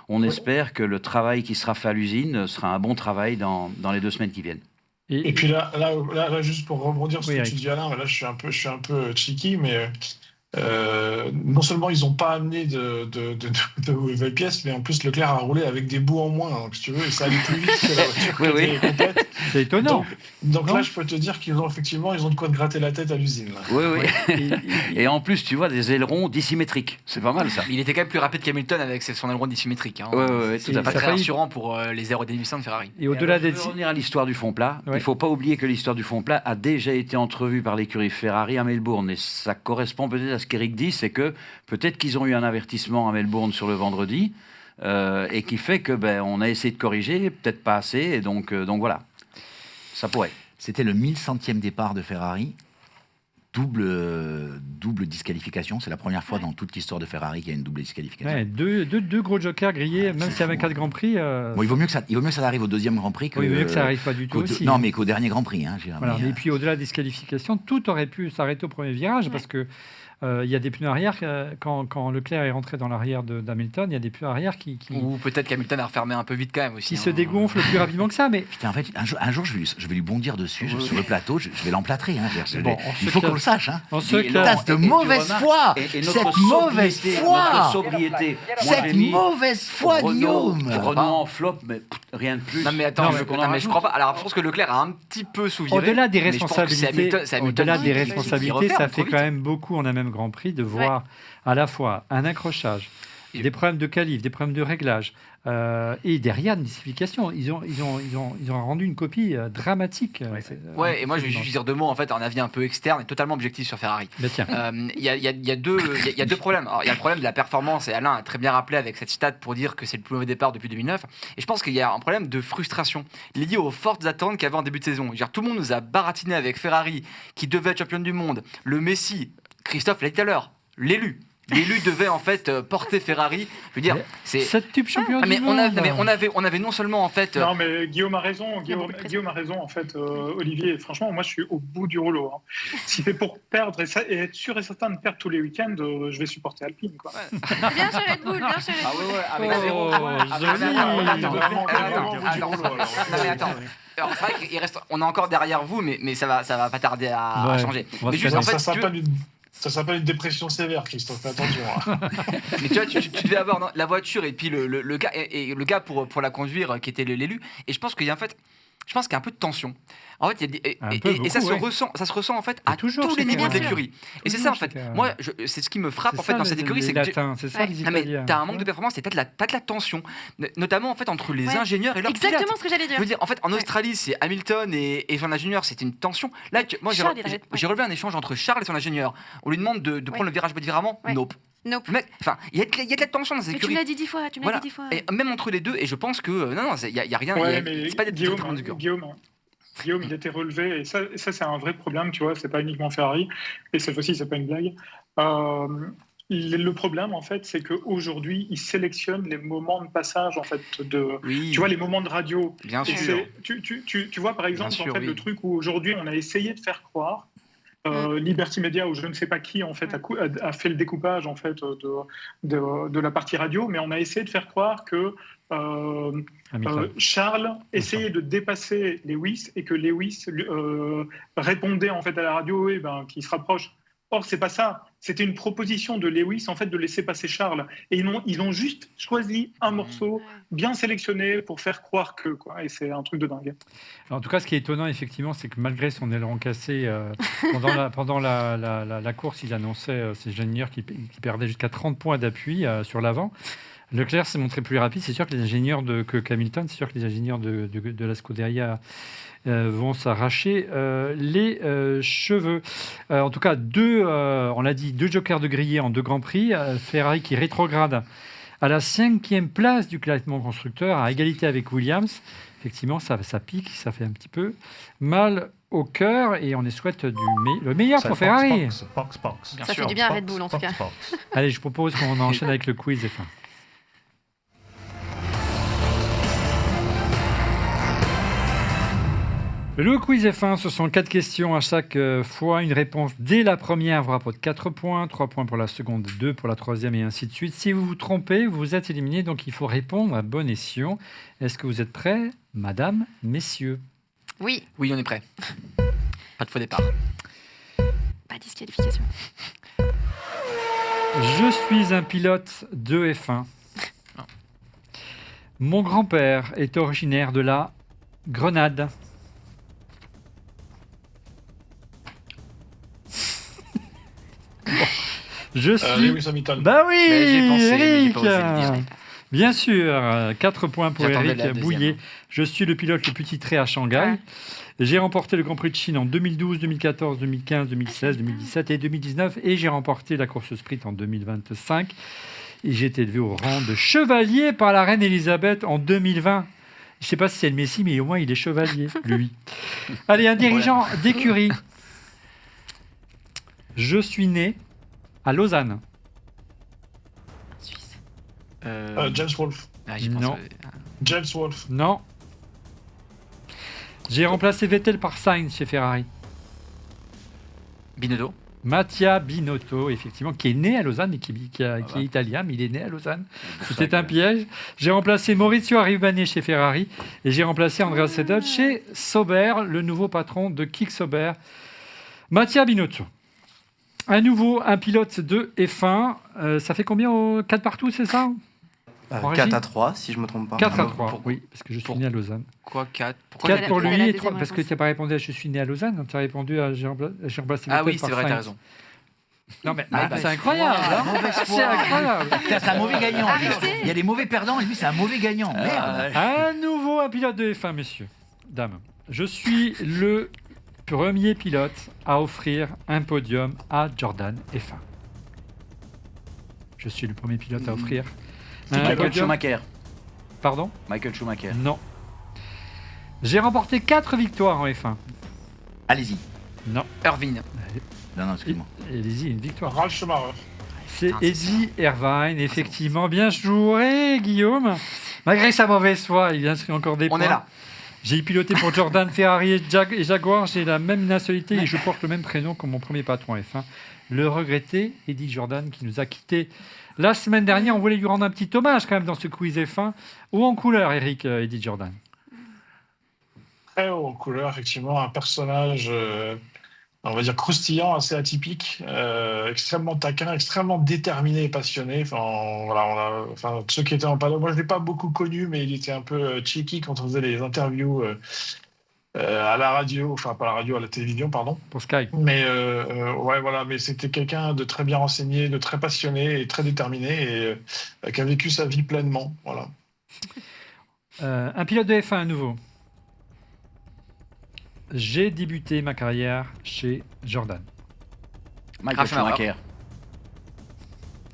Speaker 5: on espère que le travail qui sera fait à l'usine sera un bon travail dans les 2 semaines qui viennent.
Speaker 2: Et puis là, juste pour rebondir sur ce que
Speaker 1: Eric.
Speaker 2: tu dis, Alain, là, je suis un peu cheeky, mais non seulement ils n'ont pas amené de nouvelles pièces, mais en plus Leclerc a roulé avec des bouts en moins, donc si tu veux, et ça allait plus vite que la voiture qui était complète.
Speaker 1: C'est étonnant.
Speaker 2: Donc
Speaker 1: Non.
Speaker 2: là, je peux te dire qu'ils ont effectivement de quoi te gratter la tête à l'usine. Là.
Speaker 5: Oui. Et en plus, tu vois, des ailerons dissymétriques. C'est pas mal, ça.
Speaker 4: Il était quand même plus rapide qu'Hamilton avec son aileron dissymétrique. Hein.
Speaker 5: Ouais, tout
Speaker 1: Et
Speaker 5: à
Speaker 4: Pas
Speaker 5: fait.
Speaker 1: ça
Speaker 4: très
Speaker 1: failli-
Speaker 4: rassurant pour les aérodynamiciens de Ferrari.
Speaker 1: Et au-delà
Speaker 5: Je
Speaker 1: des...
Speaker 5: veux revenir à l'histoire du fond plat.
Speaker 1: Ouais.
Speaker 5: Il ne faut pas oublier que l'histoire du fond plat a déjà été entrevue par l'écurie Ferrari à Melbourne. Et ça correspond peut-être à ce qu'Eric dit, c'est que peut-être qu'ils ont eu un avertissement à Melbourne sur le vendredi et qui fait que on a essayé de corriger, peut-être pas assez. Et donc voilà, ça pourrait.
Speaker 7: C'était le 1100e départ de Ferrari. Double disqualification. C'est la première fois dans toute l'histoire de Ferrari qu'il y a une double disqualification.
Speaker 1: Ouais, deux gros jokers grillés, même
Speaker 7: c'est
Speaker 1: s'il y avait
Speaker 7: fou,
Speaker 1: 4 Grands Prix.
Speaker 7: Bon, il vaut mieux que ça arrive au 2e Grand Prix que.
Speaker 1: Oui, il vaut mieux que ça n'arrive pas du tout aussi.
Speaker 7: Non, mais qu'au dernier Grand Prix. Hein, je veux dire,
Speaker 1: Voilà.
Speaker 7: mais,
Speaker 1: Et puis au-delà des disqualifications, tout aurait pu s'arrêter au premier virage parce que il y a des pneus arrière. Quand Leclerc est rentré dans l'arrière d'Hamilton, il y a des pneus arrière qui
Speaker 4: Ou peut-être qu'Hamilton a refermé un peu vite quand même aussi.
Speaker 1: se dégonflent plus rapidement que ça. Mais
Speaker 7: Putain, en fait, un jour, je vais lui bondir dessus sur le plateau. Je vais l'emplâtrer. Hein,
Speaker 1: Bon,
Speaker 7: il faut qu'on le sache. Hein.
Speaker 1: on se
Speaker 5: Et
Speaker 1: classe.
Speaker 7: Putain, cette mauvaise foi. Cette mauvaise foi.
Speaker 5: Notre sobriété. Moi,
Speaker 7: Cette
Speaker 5: j'ai mis
Speaker 7: mauvaise foi,
Speaker 5: Renault
Speaker 7: Guillaume.
Speaker 5: en flop, mais rien de plus.
Speaker 4: Non mais attends,
Speaker 5: Tu veux qu'on en
Speaker 4: mais je
Speaker 5: rajoute
Speaker 4: crois pas. Alors je pense que Leclerc a un petit peu sous-viré.
Speaker 1: Au-delà des
Speaker 4: mais je pense que c'est
Speaker 1: responsabilités,
Speaker 4: Hamilton- c'est Hamilton
Speaker 1: au-delà
Speaker 4: qui-
Speaker 1: des
Speaker 4: qui
Speaker 1: responsabilités,
Speaker 4: referme
Speaker 1: ça
Speaker 4: trop
Speaker 1: fait
Speaker 4: vite.
Speaker 1: quand même beaucoup en un même Grand Prix de voir à la fois un accrochage, des problèmes de qualif, des problèmes de réglage et derrière une disqualification. Ils ont rendu une copie dramatique.
Speaker 4: Ouais, et moi je vais juste dire 2 mots en fait, un avis un peu externe et totalement objectif sur Ferrari.
Speaker 1: Mais tiens,
Speaker 4: Il y a 2 problèmes. Alors, il y a le problème de la performance, et Alain a très bien rappelé avec cette stat pour dire que c'est le plus mauvais départ depuis 2009. Et je pense qu'il y a un problème de frustration lié aux fortes attentes qu'il y avait en début de saison. Je veux dire, tout le monde nous a baratiné avec Ferrari, qui devait être championne du monde, le Messi, Christophe l'a dit tout à l'heure, l'élu. L'élu devait en fait porter Ferrari. Je veux dire, c'est.
Speaker 1: 7 tubes champions
Speaker 4: Ah,
Speaker 1: du
Speaker 4: mais
Speaker 1: monde.
Speaker 4: on avait non seulement en fait.
Speaker 8: Non, mais Guillaume a raison.
Speaker 3: Il y a beaucoup de
Speaker 8: Guillaume a raison, en fait, Olivier. Franchement, moi, je suis au bout du rouleau. Hein. Si c'est pour perdre et être sûr et certain de perdre tous les week-ends, je vais supporter Alpine. Quoi.
Speaker 3: Bien chez Red Bull, bien chez Red Bull.
Speaker 4: avec
Speaker 1: Oh,
Speaker 4: zéro.
Speaker 1: joli.
Speaker 4: Attends. Alors, c'est vrai qu'il reste, on est encore derrière vous, mais ça va pas tarder à
Speaker 1: Ouais.
Speaker 4: changer.
Speaker 1: On va
Speaker 4: Mais
Speaker 1: se
Speaker 4: juste,
Speaker 1: calmer.
Speaker 4: en fait, si tu veux-
Speaker 2: Ça s'appelle une dépression sévère, Christophe. Fais attention. Hein.
Speaker 4: mais tu vois, tu devais avoir la voiture et puis le gars, et le gars pour la conduire qui était l'élu. Et je pense qu'il y a en fait. je pense qu'il y a un peu de tension. En fait, il y a des-
Speaker 1: Un
Speaker 4: et,
Speaker 1: peu,
Speaker 4: et ça,
Speaker 1: beaucoup,
Speaker 4: ça se ressent en fait à
Speaker 1: toujours
Speaker 4: tous les
Speaker 1: chez
Speaker 4: niveaux de
Speaker 3: Ferrari.
Speaker 4: l'écurie. Et c'est
Speaker 1: Toujours
Speaker 4: ça en
Speaker 1: chez
Speaker 4: fait.
Speaker 1: Ferrari.
Speaker 4: Moi, c'est ce qui me frappe en fait dans cette écurie, c'est que
Speaker 1: c'est ça
Speaker 3: Ouais.
Speaker 1: les
Speaker 4: ah, mais
Speaker 1: Italiens.
Speaker 4: t'as un manque de performance et t'as de la tension, notamment en fait entre les
Speaker 3: Ouais.
Speaker 4: ingénieurs et leurs
Speaker 3: Exactement
Speaker 4: pilotes.
Speaker 3: ce que j'allais
Speaker 4: Je
Speaker 3: dire.
Speaker 4: veux dire, en fait, en
Speaker 3: Ouais.
Speaker 4: Australie, c'est Hamilton et son ingénieur, c'était une tension. Là, moi,
Speaker 3: Charles, il arrête, ouais.
Speaker 4: j'ai relevé un échange entre Charles et son ingénieur. On lui demande de prendre le virage différemment.
Speaker 3: Ouais.
Speaker 4: Nope.
Speaker 3: Nope.
Speaker 4: Mec, enfin, il y a de la tension dans cette
Speaker 3: Mais tu me
Speaker 4: écurie.
Speaker 3: l'as dit 10 fois,
Speaker 4: Voilà.
Speaker 3: 10 fois.
Speaker 4: Et même entre les deux, et je pense que non, il y a rien.
Speaker 8: Ouais, mais
Speaker 4: C'est pas des
Speaker 8: Guillaume,
Speaker 4: très de cœur.
Speaker 8: Guillaume, il était relevé, et ça c'est un vrai problème, tu vois, c'est pas uniquement Ferrari, et cette fois-ci, c'est pas une blague. Le problème, en fait, c'est qu'aujourd'hui, ils sélectionnent les moments de passage, en fait,
Speaker 4: Oui.
Speaker 8: tu vois, les moments de radio.
Speaker 4: Bien
Speaker 8: Et
Speaker 4: sûr.
Speaker 8: tu vois, par exemple,
Speaker 4: sûr,
Speaker 8: en fait,
Speaker 4: oui.
Speaker 8: le truc où aujourd'hui, on a essayé de faire croire, Liberty Media, ou je ne sais pas qui, en fait, a fait le découpage, en fait, de la partie radio, mais on a essayé de faire croire que Charles essayait de dépasser Lewis et que Lewis répondait en fait à la radio qu'il se rapproche. Or, c'est pas ça. C'était une proposition de Lewis en fait de laisser passer Charles. Et ils ont juste choisi un morceau bien sélectionné pour faire croire que quoi. Et c'est un truc de dingue.
Speaker 1: En tout cas, ce qui est étonnant, effectivement, c'est que malgré son aileron cassé, pendant la course, il annonçait ses ingénieurs qui perdaient jusqu'à 30 points d'appui sur l'avant. Leclerc s'est montré plus rapide. C'est sûr que les ingénieurs que Hamilton, c'est sûr que les ingénieurs de la Scuderia vont s'arracher les cheveux. En tout cas, on l'a dit, 2 jokers de grillés en 2 Grands Prix. Ferrari qui rétrograde à la 5e place du classement constructeur, à égalité avec Williams. Effectivement, ça pique, ça fait un petit peu mal au cœur et on les souhaite le meilleur pour Ferrari.
Speaker 3: Ça fait du bien à Red Bull en tout cas.
Speaker 1: Allez, je propose qu'on enchaîne avec le quiz F1. Le quiz F1, ce sont 4 questions à chaque fois. Une réponse dès la première vous rapporte 4 points, 3 points pour la seconde, 2 pour la troisième et ainsi de suite. Si vous vous trompez, vous êtes éliminé, donc il faut répondre à bon escient. Est-ce que vous êtes prêts, madame, messieurs?
Speaker 3: Oui,
Speaker 4: Oui, on est prêt. Pas de faux départ.
Speaker 3: pas de disqualification.
Speaker 1: Je suis un pilote de F1. Mon grand-père est originaire de la Grenade. Je suis...
Speaker 2: Lewis Hamilton.
Speaker 1: Bah oui,
Speaker 4: Mais j'ai pensé, mais j'ai
Speaker 1: Eric.
Speaker 4: pas osé le dire.
Speaker 1: Bien sûr, 4 points pour
Speaker 4: J'attendais
Speaker 1: Eric
Speaker 4: la deuxième.
Speaker 1: Bouillet. Je suis le pilote le plus titré à Shanghai.
Speaker 3: Ouais.
Speaker 1: J'ai remporté le Grand Prix de Chine en 2012, 2014, 2015, 2016, 2017 et 2019. Et j'ai remporté la course sprint en 2025. Et j'ai été élevé au rang de chevalier par la reine Elisabeth en 2020. Je ne sais pas si c'est le Messi, mais au moins il est chevalier, lui. Allez, un dirigeant d'écurie. Je suis né à Lausanne.
Speaker 3: Suisse.
Speaker 2: James Wolfe.
Speaker 4: J'y pense,
Speaker 1: Non.
Speaker 2: James Wolfe.
Speaker 1: Non. J'ai remplacé Vettel par Sainz chez Ferrari.
Speaker 4: Binotto.
Speaker 1: Mattia Binotto, effectivement, qui est né à Lausanne et qui est italien, mais il est né à Lausanne. C'était un piège. J'ai remplacé Maurizio Arrivabene chez Ferrari et j'ai remplacé Andrea Seidel chez Sauber, le nouveau patron de Kick Sauber. Mattia Binotto. À nouveau, un pilote de F1. Ça fait combien 4 partout, c'est ça? En régie
Speaker 6: 4-3, si je me trompe pas.
Speaker 1: 4-3, oui, parce que je suis né à Lausanne.
Speaker 4: Quoi, 4 Pourquoi
Speaker 1: 4
Speaker 3: la-
Speaker 1: pour
Speaker 3: la
Speaker 1: lui et
Speaker 3: deuxième
Speaker 1: 3 parce que
Speaker 3: réponse.
Speaker 1: tu n'as pas répondu à je suis né à Lausanne, tu as répondu à j'ai remplacé
Speaker 4: Ah
Speaker 1: Vettel
Speaker 4: oui, c'est
Speaker 1: par
Speaker 4: vrai, t'as
Speaker 1: Sainz.
Speaker 4: raison.
Speaker 1: Non mais
Speaker 7: Ah,
Speaker 1: c'est incroyable, hein. C'est incroyable.
Speaker 7: Putain, c'est un mauvais gagnant. lui.
Speaker 3: Arrêtez.
Speaker 7: Il y a des mauvais perdants et lui, c'est un mauvais gagnant. Merde.
Speaker 1: À nouveau un pilote de F1, messieurs, dames. Je suis le premier pilote à offrir un podium à Jordan F1. Je suis le premier pilote à offrir un
Speaker 7: Michael
Speaker 1: podium.
Speaker 7: Schumacher.
Speaker 1: Pardon?
Speaker 7: Michael Schumacher.
Speaker 1: Non. J'ai remporté 4 victoires en F1.
Speaker 7: Allez-y.
Speaker 1: Non.
Speaker 4: Irvine.
Speaker 7: Non, excuse-moi.
Speaker 1: Allez-y, une victoire.
Speaker 2: Ralf Schumacher.
Speaker 1: C'est
Speaker 4: Putain, c'est
Speaker 1: Eddie Irvine, effectivement. Bien joué, Guillaume. Malgré sa mauvaise foi, il inscrit encore des points.
Speaker 4: On est là.
Speaker 1: J'ai piloté pour Jordan, Ferrari et Jaguar. J'ai la même nationalité et je porte le même prénom que mon premier patron F1. Le regretté Eddie Jordan qui nous a quittés la semaine dernière. On voulait lui rendre un petit hommage quand même dans ce quiz F1. Ou en couleur, Eric, Eddie Jordan?
Speaker 2: Très haut en couleur, effectivement. Un personnage, on va dire, croustillant, assez atypique, extrêmement taquin, extrêmement déterminé et passionné. Enfin, voilà, ceux qui étaient en paddock, moi je ne l'ai pas beaucoup connu, mais il était un peu cheeky quand on faisait les interviews à la radio, enfin pas à la radio, à la télévision, pardon.
Speaker 1: Pour Sky.
Speaker 2: Mais ouais, voilà, mais c'était quelqu'un de très bien renseigné, de très passionné et très déterminé et qui a vécu sa vie pleinement. Voilà.
Speaker 1: Un pilote de F1 à nouveau. J'ai débuté ma carrière chez Jordan.
Speaker 5: Michael Schumacher.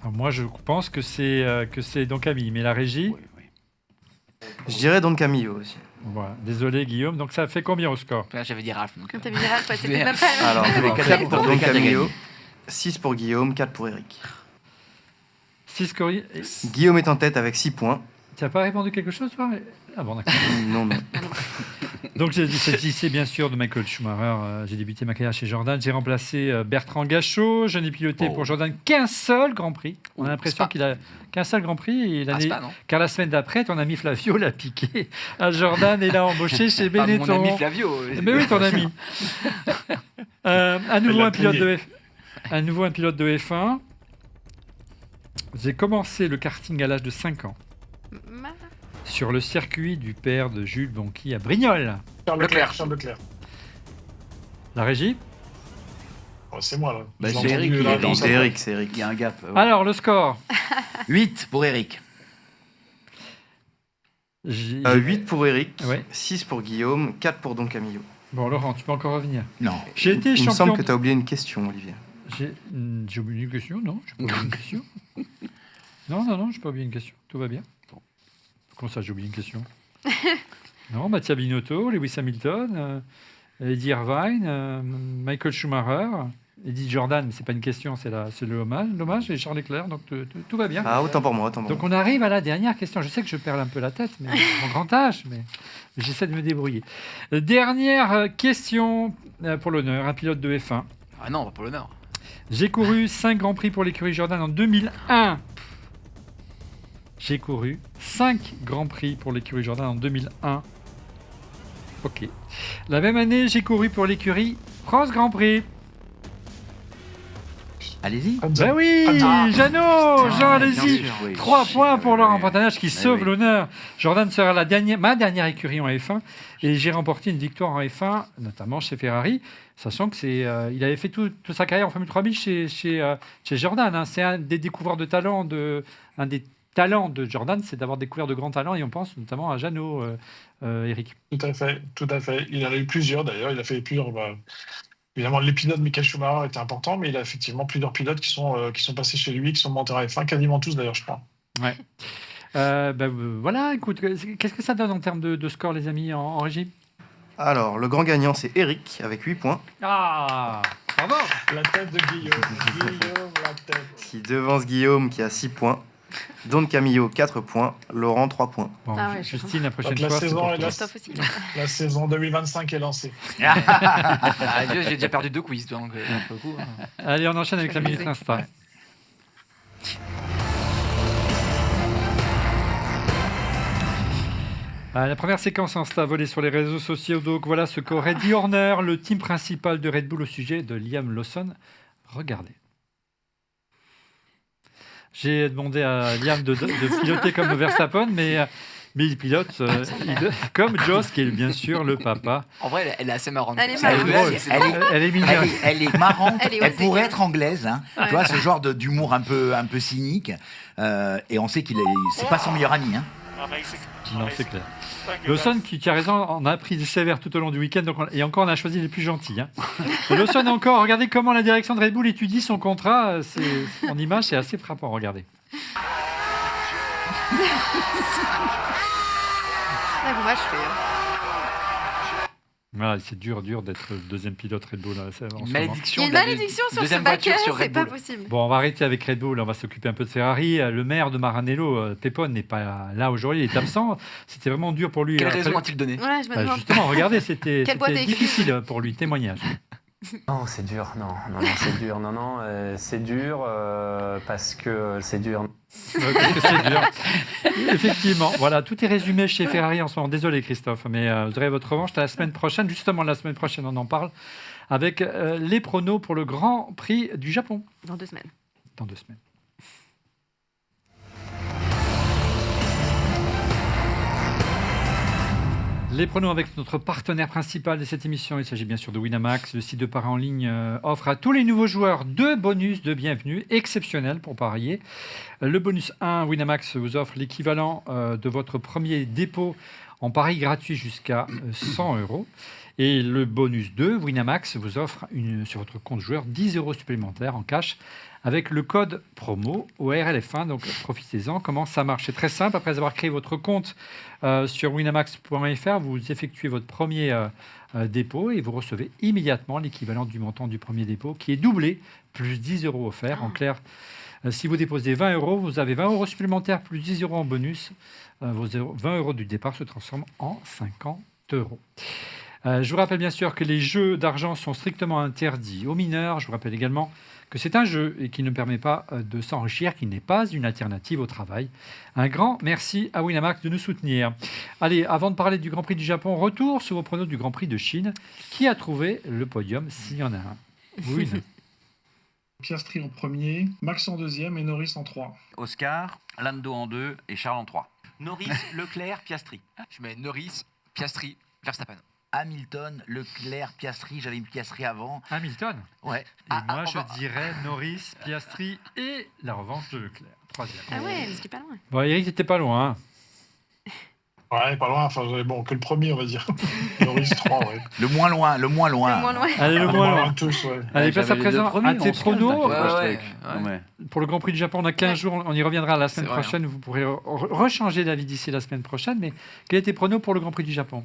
Speaker 1: Alors moi, je pense que c'est Don Camille, mais la régie.
Speaker 5: Oui, oui.
Speaker 9: Je dirais Don Camillo aussi.
Speaker 1: Voilà. Désolé, Guillaume. Donc ça fait combien au score?
Speaker 4: Là, j'avais dit Ralph. Donc,
Speaker 3: Comme t'as mis Ralph, ouais, c'était même pas.
Speaker 9: Alors,
Speaker 5: les
Speaker 9: 4 pour
Speaker 5: quatre
Speaker 9: Don
Speaker 5: à
Speaker 9: Camillo,
Speaker 5: gagner.
Speaker 9: 6 pour Guillaume, 4 pour Eric.
Speaker 1: 6 Cory.
Speaker 9: Guillaume est en tête avec 6 points.
Speaker 1: Tu n'as pas répondu quelque chose, toi? Ah bon, d'accord.
Speaker 9: Non, non.
Speaker 1: Donc, c'est bien sûr de Michael Schumacher. J'ai débuté ma carrière chez Jordan. J'ai remplacé Bertrand Gachot. Je n'ai piloté pour Jordan qu'un seul Grand Prix. On a l'impression qu'il a qu'un seul Grand Prix. Et car la semaine d'après, ton ami Flavio l'a piqué à Jordan et l'a embauché chez Benetton.
Speaker 4: Mon ami Flavio.
Speaker 1: Mais oui, ton ami. À nouveau un pilote de F1. J'ai commencé le karting à l'âge de 5 ans. Sur le circuit du père de Jules Bonqui à Brignoles.
Speaker 2: Charles Leclerc.
Speaker 1: La régie?
Speaker 2: Oh, c'est moi, là.
Speaker 5: Bah,
Speaker 2: J'ai
Speaker 5: c'est
Speaker 2: entendu,
Speaker 5: Eric,
Speaker 2: là,
Speaker 5: il
Speaker 2: dans
Speaker 5: est
Speaker 2: sa
Speaker 9: C'est
Speaker 2: voix.
Speaker 9: Eric, c'est Eric.
Speaker 5: Il y a un gap.
Speaker 1: Alors, le score?
Speaker 7: 8 pour Eric.
Speaker 9: 8 pour Eric,
Speaker 1: Ouais.
Speaker 9: 6 pour Guillaume, 4 pour Don Camillo.
Speaker 1: Bon, Laurent, tu peux encore revenir.
Speaker 7: Non.
Speaker 1: J'ai été
Speaker 9: Il me semble
Speaker 1: champion.
Speaker 9: que tu as oublié une question, Olivier.
Speaker 1: J'ai oublié une question? Non, j'ai pas oublié une question. Non, j'ai pas oublié une question. Tout va bien. Bon. Comment ça, j'ai oublié une question? Non, Mattia Binotto, Lewis Hamilton, Eddie Irvine, Michael Schumacher, Eddie Jordan, mais c'est pas une question, c'est l'hommage, et Charles Leclerc, donc tout va bien.
Speaker 9: Ah, autant pour moi, autant pour
Speaker 1: Donc
Speaker 9: moi.
Speaker 1: on arrive à la dernière question. Je sais que je perds un peu la tête, mais mon grand âge, mais j'essaie de me débrouiller. Dernière question pour l'honneur, un pilote de F1.
Speaker 4: Ah non, pas pour l'honneur.
Speaker 1: J'ai couru 5 Grands Prix pour l'écurie Jordan en 2001. J'ai couru 5 Grands Prix pour l'écurie Jordan en 2001. Ok. La même année, j'ai couru pour l'écurie France Grand Prix.
Speaker 7: Allez-y.
Speaker 1: Ben oui, Jeannot, Jean, allez-y. 3 points pour Laurent Pantanage qui sauve l'honneur. Jordan sera ma dernière écurie en F1 et j'ai remporté une victoire en F1, notamment chez Ferrari, sachant que il avait fait toute sa carrière en Formule 3000 chez Jordan. Hein. C'est un des découvreurs de talent, un des talents de Jordan, c'est d'avoir découvert de grands talents et on pense notamment à Jeannot, Eric.
Speaker 2: Tout à fait. Il en a eu plusieurs d'ailleurs. Il a fait plusieurs. Évidemment, les pilotes de Michael Schumacher étaient importants, mais il a effectivement plusieurs pilotes qui sont passés chez lui, qui sont montés en F1, quasiment tous d'ailleurs, je crois.
Speaker 1: Ouais. Voilà, écoute, qu'est-ce que ça donne en termes de score, les amis, en régie?
Speaker 9: Alors, le grand gagnant, c'est Eric, avec 8 points.
Speaker 1: Ah, bravo.
Speaker 2: La tête de Guillaume. La tête.
Speaker 9: Qui devance Guillaume, qui a 6 points. Don Camillo, 4 points. Laurent, 3 points.
Speaker 1: Bon,
Speaker 3: Ah ouais,
Speaker 1: Justine, la prochaine
Speaker 2: Donc, la
Speaker 1: fois, c'est
Speaker 2: saison
Speaker 1: pour
Speaker 2: est
Speaker 1: toi.
Speaker 3: Christophe aussi.
Speaker 2: La saison 2025 est lancée.
Speaker 4: Ah, Dieu, j'ai déjà perdu 2 quiz, donc pour le coup.
Speaker 1: Allez, on enchaîne avec la minute Insta. La première séquence Insta volée sur les réseaux sociaux. Donc voilà ce qu'aurait dit Horner, le team principal de Red Bull au sujet de Liam Lawson. Regardez. J'ai demandé à Liam de piloter comme Verstappen, mais il pilote comme Joss, qui est bien sûr le papa.
Speaker 4: En vrai, elle est assez marrante.
Speaker 3: Elle est
Speaker 4: Elle
Speaker 3: marrante.
Speaker 1: Elle est mignonne.
Speaker 7: Elle est marrante.
Speaker 3: Elle est
Speaker 7: Elle
Speaker 3: osée,
Speaker 7: pourrait
Speaker 3: quand
Speaker 7: être anglaise. Hein.
Speaker 3: Ouais.
Speaker 7: Tu vois, ce genre d'humour un peu cynique. Et on sait c'est pas son meilleur ami. Hein.
Speaker 1: Non, c'est clair. Lawson, qui a raison, on a pris des sévères tout au long du week-end, et encore on a choisi les plus gentils. Hein. Et Lawson encore, regardez comment la direction de Red Bull étudie son contrat. En image, c'est assez frappant, regardez.
Speaker 3: Ah, vous m'achevez.
Speaker 1: Voilà, c'est dur d'être deuxième pilote Red Bull. Là, en ce moment.
Speaker 4: Malédiction.
Speaker 3: Il y a une malédiction sur ce
Speaker 4: deuxième voiture
Speaker 3: backer,
Speaker 4: sur
Speaker 3: c'est
Speaker 4: Red
Speaker 3: pas
Speaker 4: Bull.
Speaker 3: possible.
Speaker 1: Bon, on va arrêter avec Red Bull, on va s'occuper un peu de Ferrari. Le maire de Maranello, Pepone, n'est pas là aujourd'hui, il est absent. C'était vraiment dur pour lui.
Speaker 4: Quelle raison a-t-il donné?
Speaker 3: Ouais, je me demande.
Speaker 1: Justement, regardez, c'était
Speaker 3: Quelle boîte à écrire.
Speaker 1: difficile pour lui, témoignage.
Speaker 6: Non, c'est dur. Non, c'est dur. C'est dur parce que c'est dur.
Speaker 1: Parce que c'est dur. Effectivement, voilà, tout est résumé chez Ferrari en ce moment. Désolé Christophe, mais vous aurez votre revanche la semaine prochaine. Justement, la semaine prochaine, on en parle avec les pronos pour le Grand Prix du Japon.
Speaker 3: Dans 2 semaines.
Speaker 1: Dans 2 semaines. Les pronos avec notre partenaire principal de cette émission, il s'agit bien sûr de Winamax. Le site de paris en ligne offre à tous les nouveaux joueurs 2 bonus de bienvenue exceptionnels pour parier. Le bonus 1, Winamax vous offre l'équivalent de votre premier dépôt en pari gratuit jusqu'à 100 €. Et le bonus 2, Winamax vous offre sur votre compte joueur 10 € supplémentaires en cash avec le code promo ORLF1. Donc profitez-en. Comment ça marche? C'est très simple. Après avoir créé votre compte sur winamax.fr, vous effectuez votre premier dépôt et vous recevez immédiatement l'équivalent du montant du premier dépôt qui est doublé, plus 10 € offerts. En clair, si vous déposez 20 €, vous avez 20 € supplémentaires plus 10 € en bonus. Vos 20 € du départ se transforment en 50 €. Je vous rappelle bien sûr que les jeux d'argent sont strictement interdits aux mineurs. Je vous rappelle également que c'est un jeu et qui ne permet pas de s'enrichir, qui n'est pas une alternative au travail. Un grand merci à Winamax de nous soutenir. Allez, avant de parler du Grand Prix du Japon, retour sur vos pronos du Grand Prix de Chine. Qui a trouvé le podium, s'il y en a un? Oui.
Speaker 2: Piastri en premier, Max en deuxième et Norris en 3.
Speaker 5: Oscar, Lando en 2 et Charles en 3.
Speaker 7: Norris, Leclerc, Piastri.
Speaker 4: Je mets Norris, Piastri, Verstappen.
Speaker 7: Hamilton, Leclerc, Piastri. J'avais mis Piastri avant.
Speaker 1: Hamilton.
Speaker 7: Ouais.
Speaker 1: Et moi, je dirais Norris, Piastri et la revanche de Leclerc. Troisième.
Speaker 3: Ah ouais, mais c'était pas loin.
Speaker 1: Bon, Eric, t'étais pas loin. Hein.
Speaker 2: Ouais, pas loin. Enfin, bon, que le premier, on va dire. Norris 3, ouais.
Speaker 7: Le moins loin.
Speaker 3: Le moins loin.
Speaker 1: Allez, le moins loin.
Speaker 2: Tous, ouais.
Speaker 1: Allez, place à présent à tes pronos.
Speaker 4: Ouais.
Speaker 1: Pour le Grand Prix du Japon, on a 15 jours. On y reviendra la semaine
Speaker 4: C'est vrai,
Speaker 1: prochaine. Vous pourrez rechanger d'avis d'ici la semaine prochaine. Mais quels étaient tes pronos pour le Grand Prix du Japon?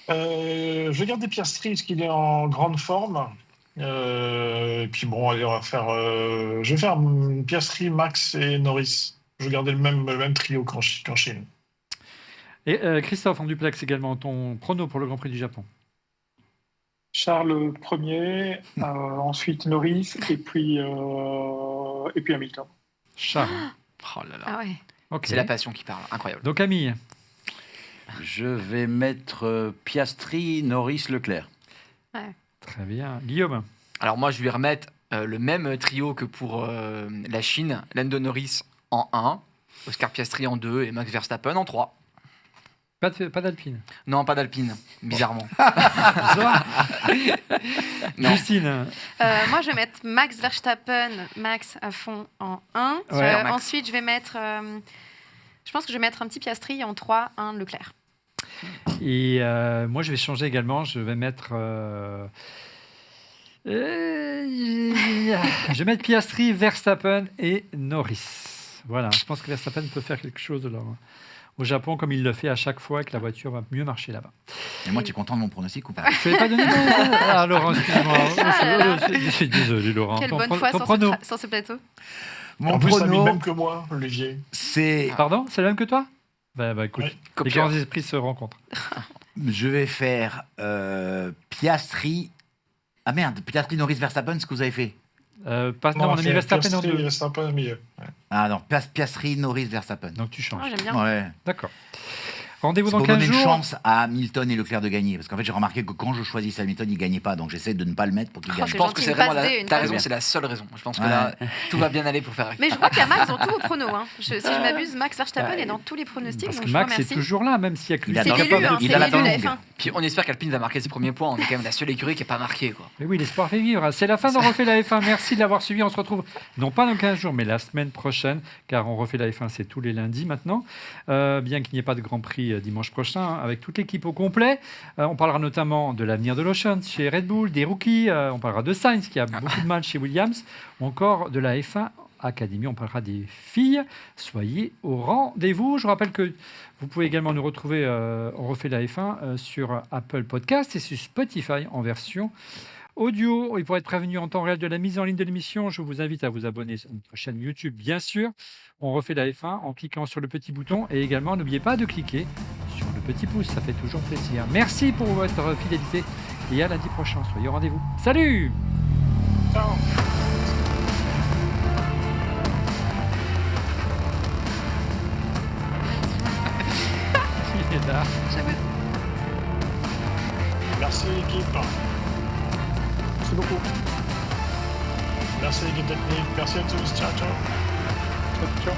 Speaker 2: Je vais garder Piastri parce qu'il est en grande forme. Et puis bon, allez, je vais faire Piastri, Max et Norris. Je vais garder le même trio qu'en Chine.
Speaker 1: Et Christophe, en duplex également, ton prono pour le Grand Prix du Japon?
Speaker 8: Charles premier, ensuite Norris et puis Hamilton.
Speaker 1: Charles.
Speaker 4: Oh là là.
Speaker 3: Ah ouais.
Speaker 1: Ok.
Speaker 4: C'est la passion qui parle, incroyable.
Speaker 1: Donc Camille.
Speaker 5: Je vais mettre Piastri, Norris, Leclerc.
Speaker 1: Très bien. Guillaume.
Speaker 4: Alors moi, je vais remettre le même trio que pour la Chine. Lando Norris en 1, Oscar Piastri en 2 et Max Verstappen en 3.
Speaker 1: Pas d'Alpine.
Speaker 4: Non, pas d'Alpine, bizarrement. Non.
Speaker 1: Justine.
Speaker 3: Moi, je vais mettre Max Verstappen, Max à fond en 1.
Speaker 1: Ouais.
Speaker 4: Max.
Speaker 3: Ensuite, je vais mettre... je pense que je vais mettre un petit Piastri en 3, 1 Leclerc.
Speaker 1: Et moi, je vais changer également. Je vais mettre... je vais mettre Piastri, Verstappen et Norris. Voilà, je pense que Verstappen peut faire quelque chose là, au Japon, comme il le fait à chaque fois que la voiture va mieux marcher là-bas.
Speaker 7: Et moi, tu es content de mon pronostic ou pas?
Speaker 1: Je ne vais pas donner... Ah, Laurent, excuse-moi. Je suis désolé, Laurent.
Speaker 3: Quelle
Speaker 1: Ton
Speaker 3: bonne foi
Speaker 1: prono.
Speaker 3: sur ce plateau.
Speaker 2: En plus, ça mis même que moi, Olivier.
Speaker 7: C'est...
Speaker 1: Pardon, c'est le même que toi? Bah écoute,
Speaker 2: Oui.
Speaker 1: les grands esprits se rencontrent.
Speaker 7: Je vais faire Piastri. Ah merde, Piastri, Norris, Verstappen, ce que vous avez fait.
Speaker 1: Non, on a mis Verstappen en 2.
Speaker 2: Verstappen au milieu. Ouais.
Speaker 7: Ah non, Piastri, Norris, Verstappen.
Speaker 1: Donc tu changes.
Speaker 3: Oh, j'aime bien.
Speaker 7: Ouais.
Speaker 1: D'accord. Rendez-vous
Speaker 7: C'est
Speaker 1: dans
Speaker 7: pour
Speaker 1: 15
Speaker 7: donner une
Speaker 1: jours.
Speaker 7: chance à Hamilton et Leclerc de gagner. Parce qu'en fait, j'ai remarqué que quand je choisis Hamilton, il ne gagnait pas. Donc j'essaie de ne pas le mettre pour qu'il gagne.
Speaker 4: Je
Speaker 3: c'est
Speaker 4: pense
Speaker 3: gentil,
Speaker 4: que c'est
Speaker 3: une
Speaker 4: vraiment
Speaker 3: passe D,
Speaker 4: la...
Speaker 3: une
Speaker 4: T'as
Speaker 3: passe
Speaker 4: raison,
Speaker 7: D.
Speaker 4: c'est la seule raison. Je pense que
Speaker 7: Ouais.
Speaker 4: là, tout va bien aller pour faire.
Speaker 3: Mais je crois qu'il y a Max dans tous vos pronos. Hein. Si je m'abuse, Max Verstappen est dans tous les pronostics.
Speaker 1: Parce
Speaker 3: donc
Speaker 1: que
Speaker 3: je vous
Speaker 1: Max est
Speaker 3: remercie.
Speaker 1: toujours là, même s'il y a que lui.
Speaker 7: Il a
Speaker 3: C'est
Speaker 7: dans le
Speaker 3: l'élu,
Speaker 7: top,
Speaker 3: hein,
Speaker 7: il
Speaker 3: c'est
Speaker 7: a la
Speaker 3: l'élu de la
Speaker 7: longue.
Speaker 3: F1.
Speaker 4: Puis on espère qu'Alpine va marquer ses premiers points. On est quand même la seule écurie qui n'est pas marquée, quoi.
Speaker 1: Mais oui, l'espoir fait vivre. C'est la fin d'On refait la F1. Merci de l'avoir suivi. On se retrouve non pas dans 15 jours, mais la semaine prochaine, car On refait la F1, c'est tous les lundis maintenant. Bien qu'il n'y ait pas de Grand Prix dimanche prochain, avec toute l'équipe au complet. On parlera notamment de l'avenir de l'Ocean chez Red Bull, des rookies. On parlera de Sainz, qui a beaucoup de mal chez Williams, ou encore de la F1 Academy. On parlera des filles. Soyez au rendez-vous. Je rappelle que vous pouvez également nous retrouver, On refait la F1, sur Apple Podcast et sur Spotify en version audio. Et pour être prévenu en temps réel de la mise en ligne de l'émission, je vous invite à vous abonner à notre chaîne YouTube, bien sûr. On refait la F1 en cliquant sur le petit bouton. Et également, n'oubliez pas de cliquer sur le petit pouce. Ça fait toujours plaisir. Merci pour votre fidélité. Et à lundi prochain. Soyez au rendez-vous. Salut!
Speaker 2: Ciao.
Speaker 1: Il est là.
Speaker 2: Merci l'équipe. Merci beaucoup. Merci l'équipe technique. Merci à tous. Ciao, ciao.
Speaker 8: Ciao.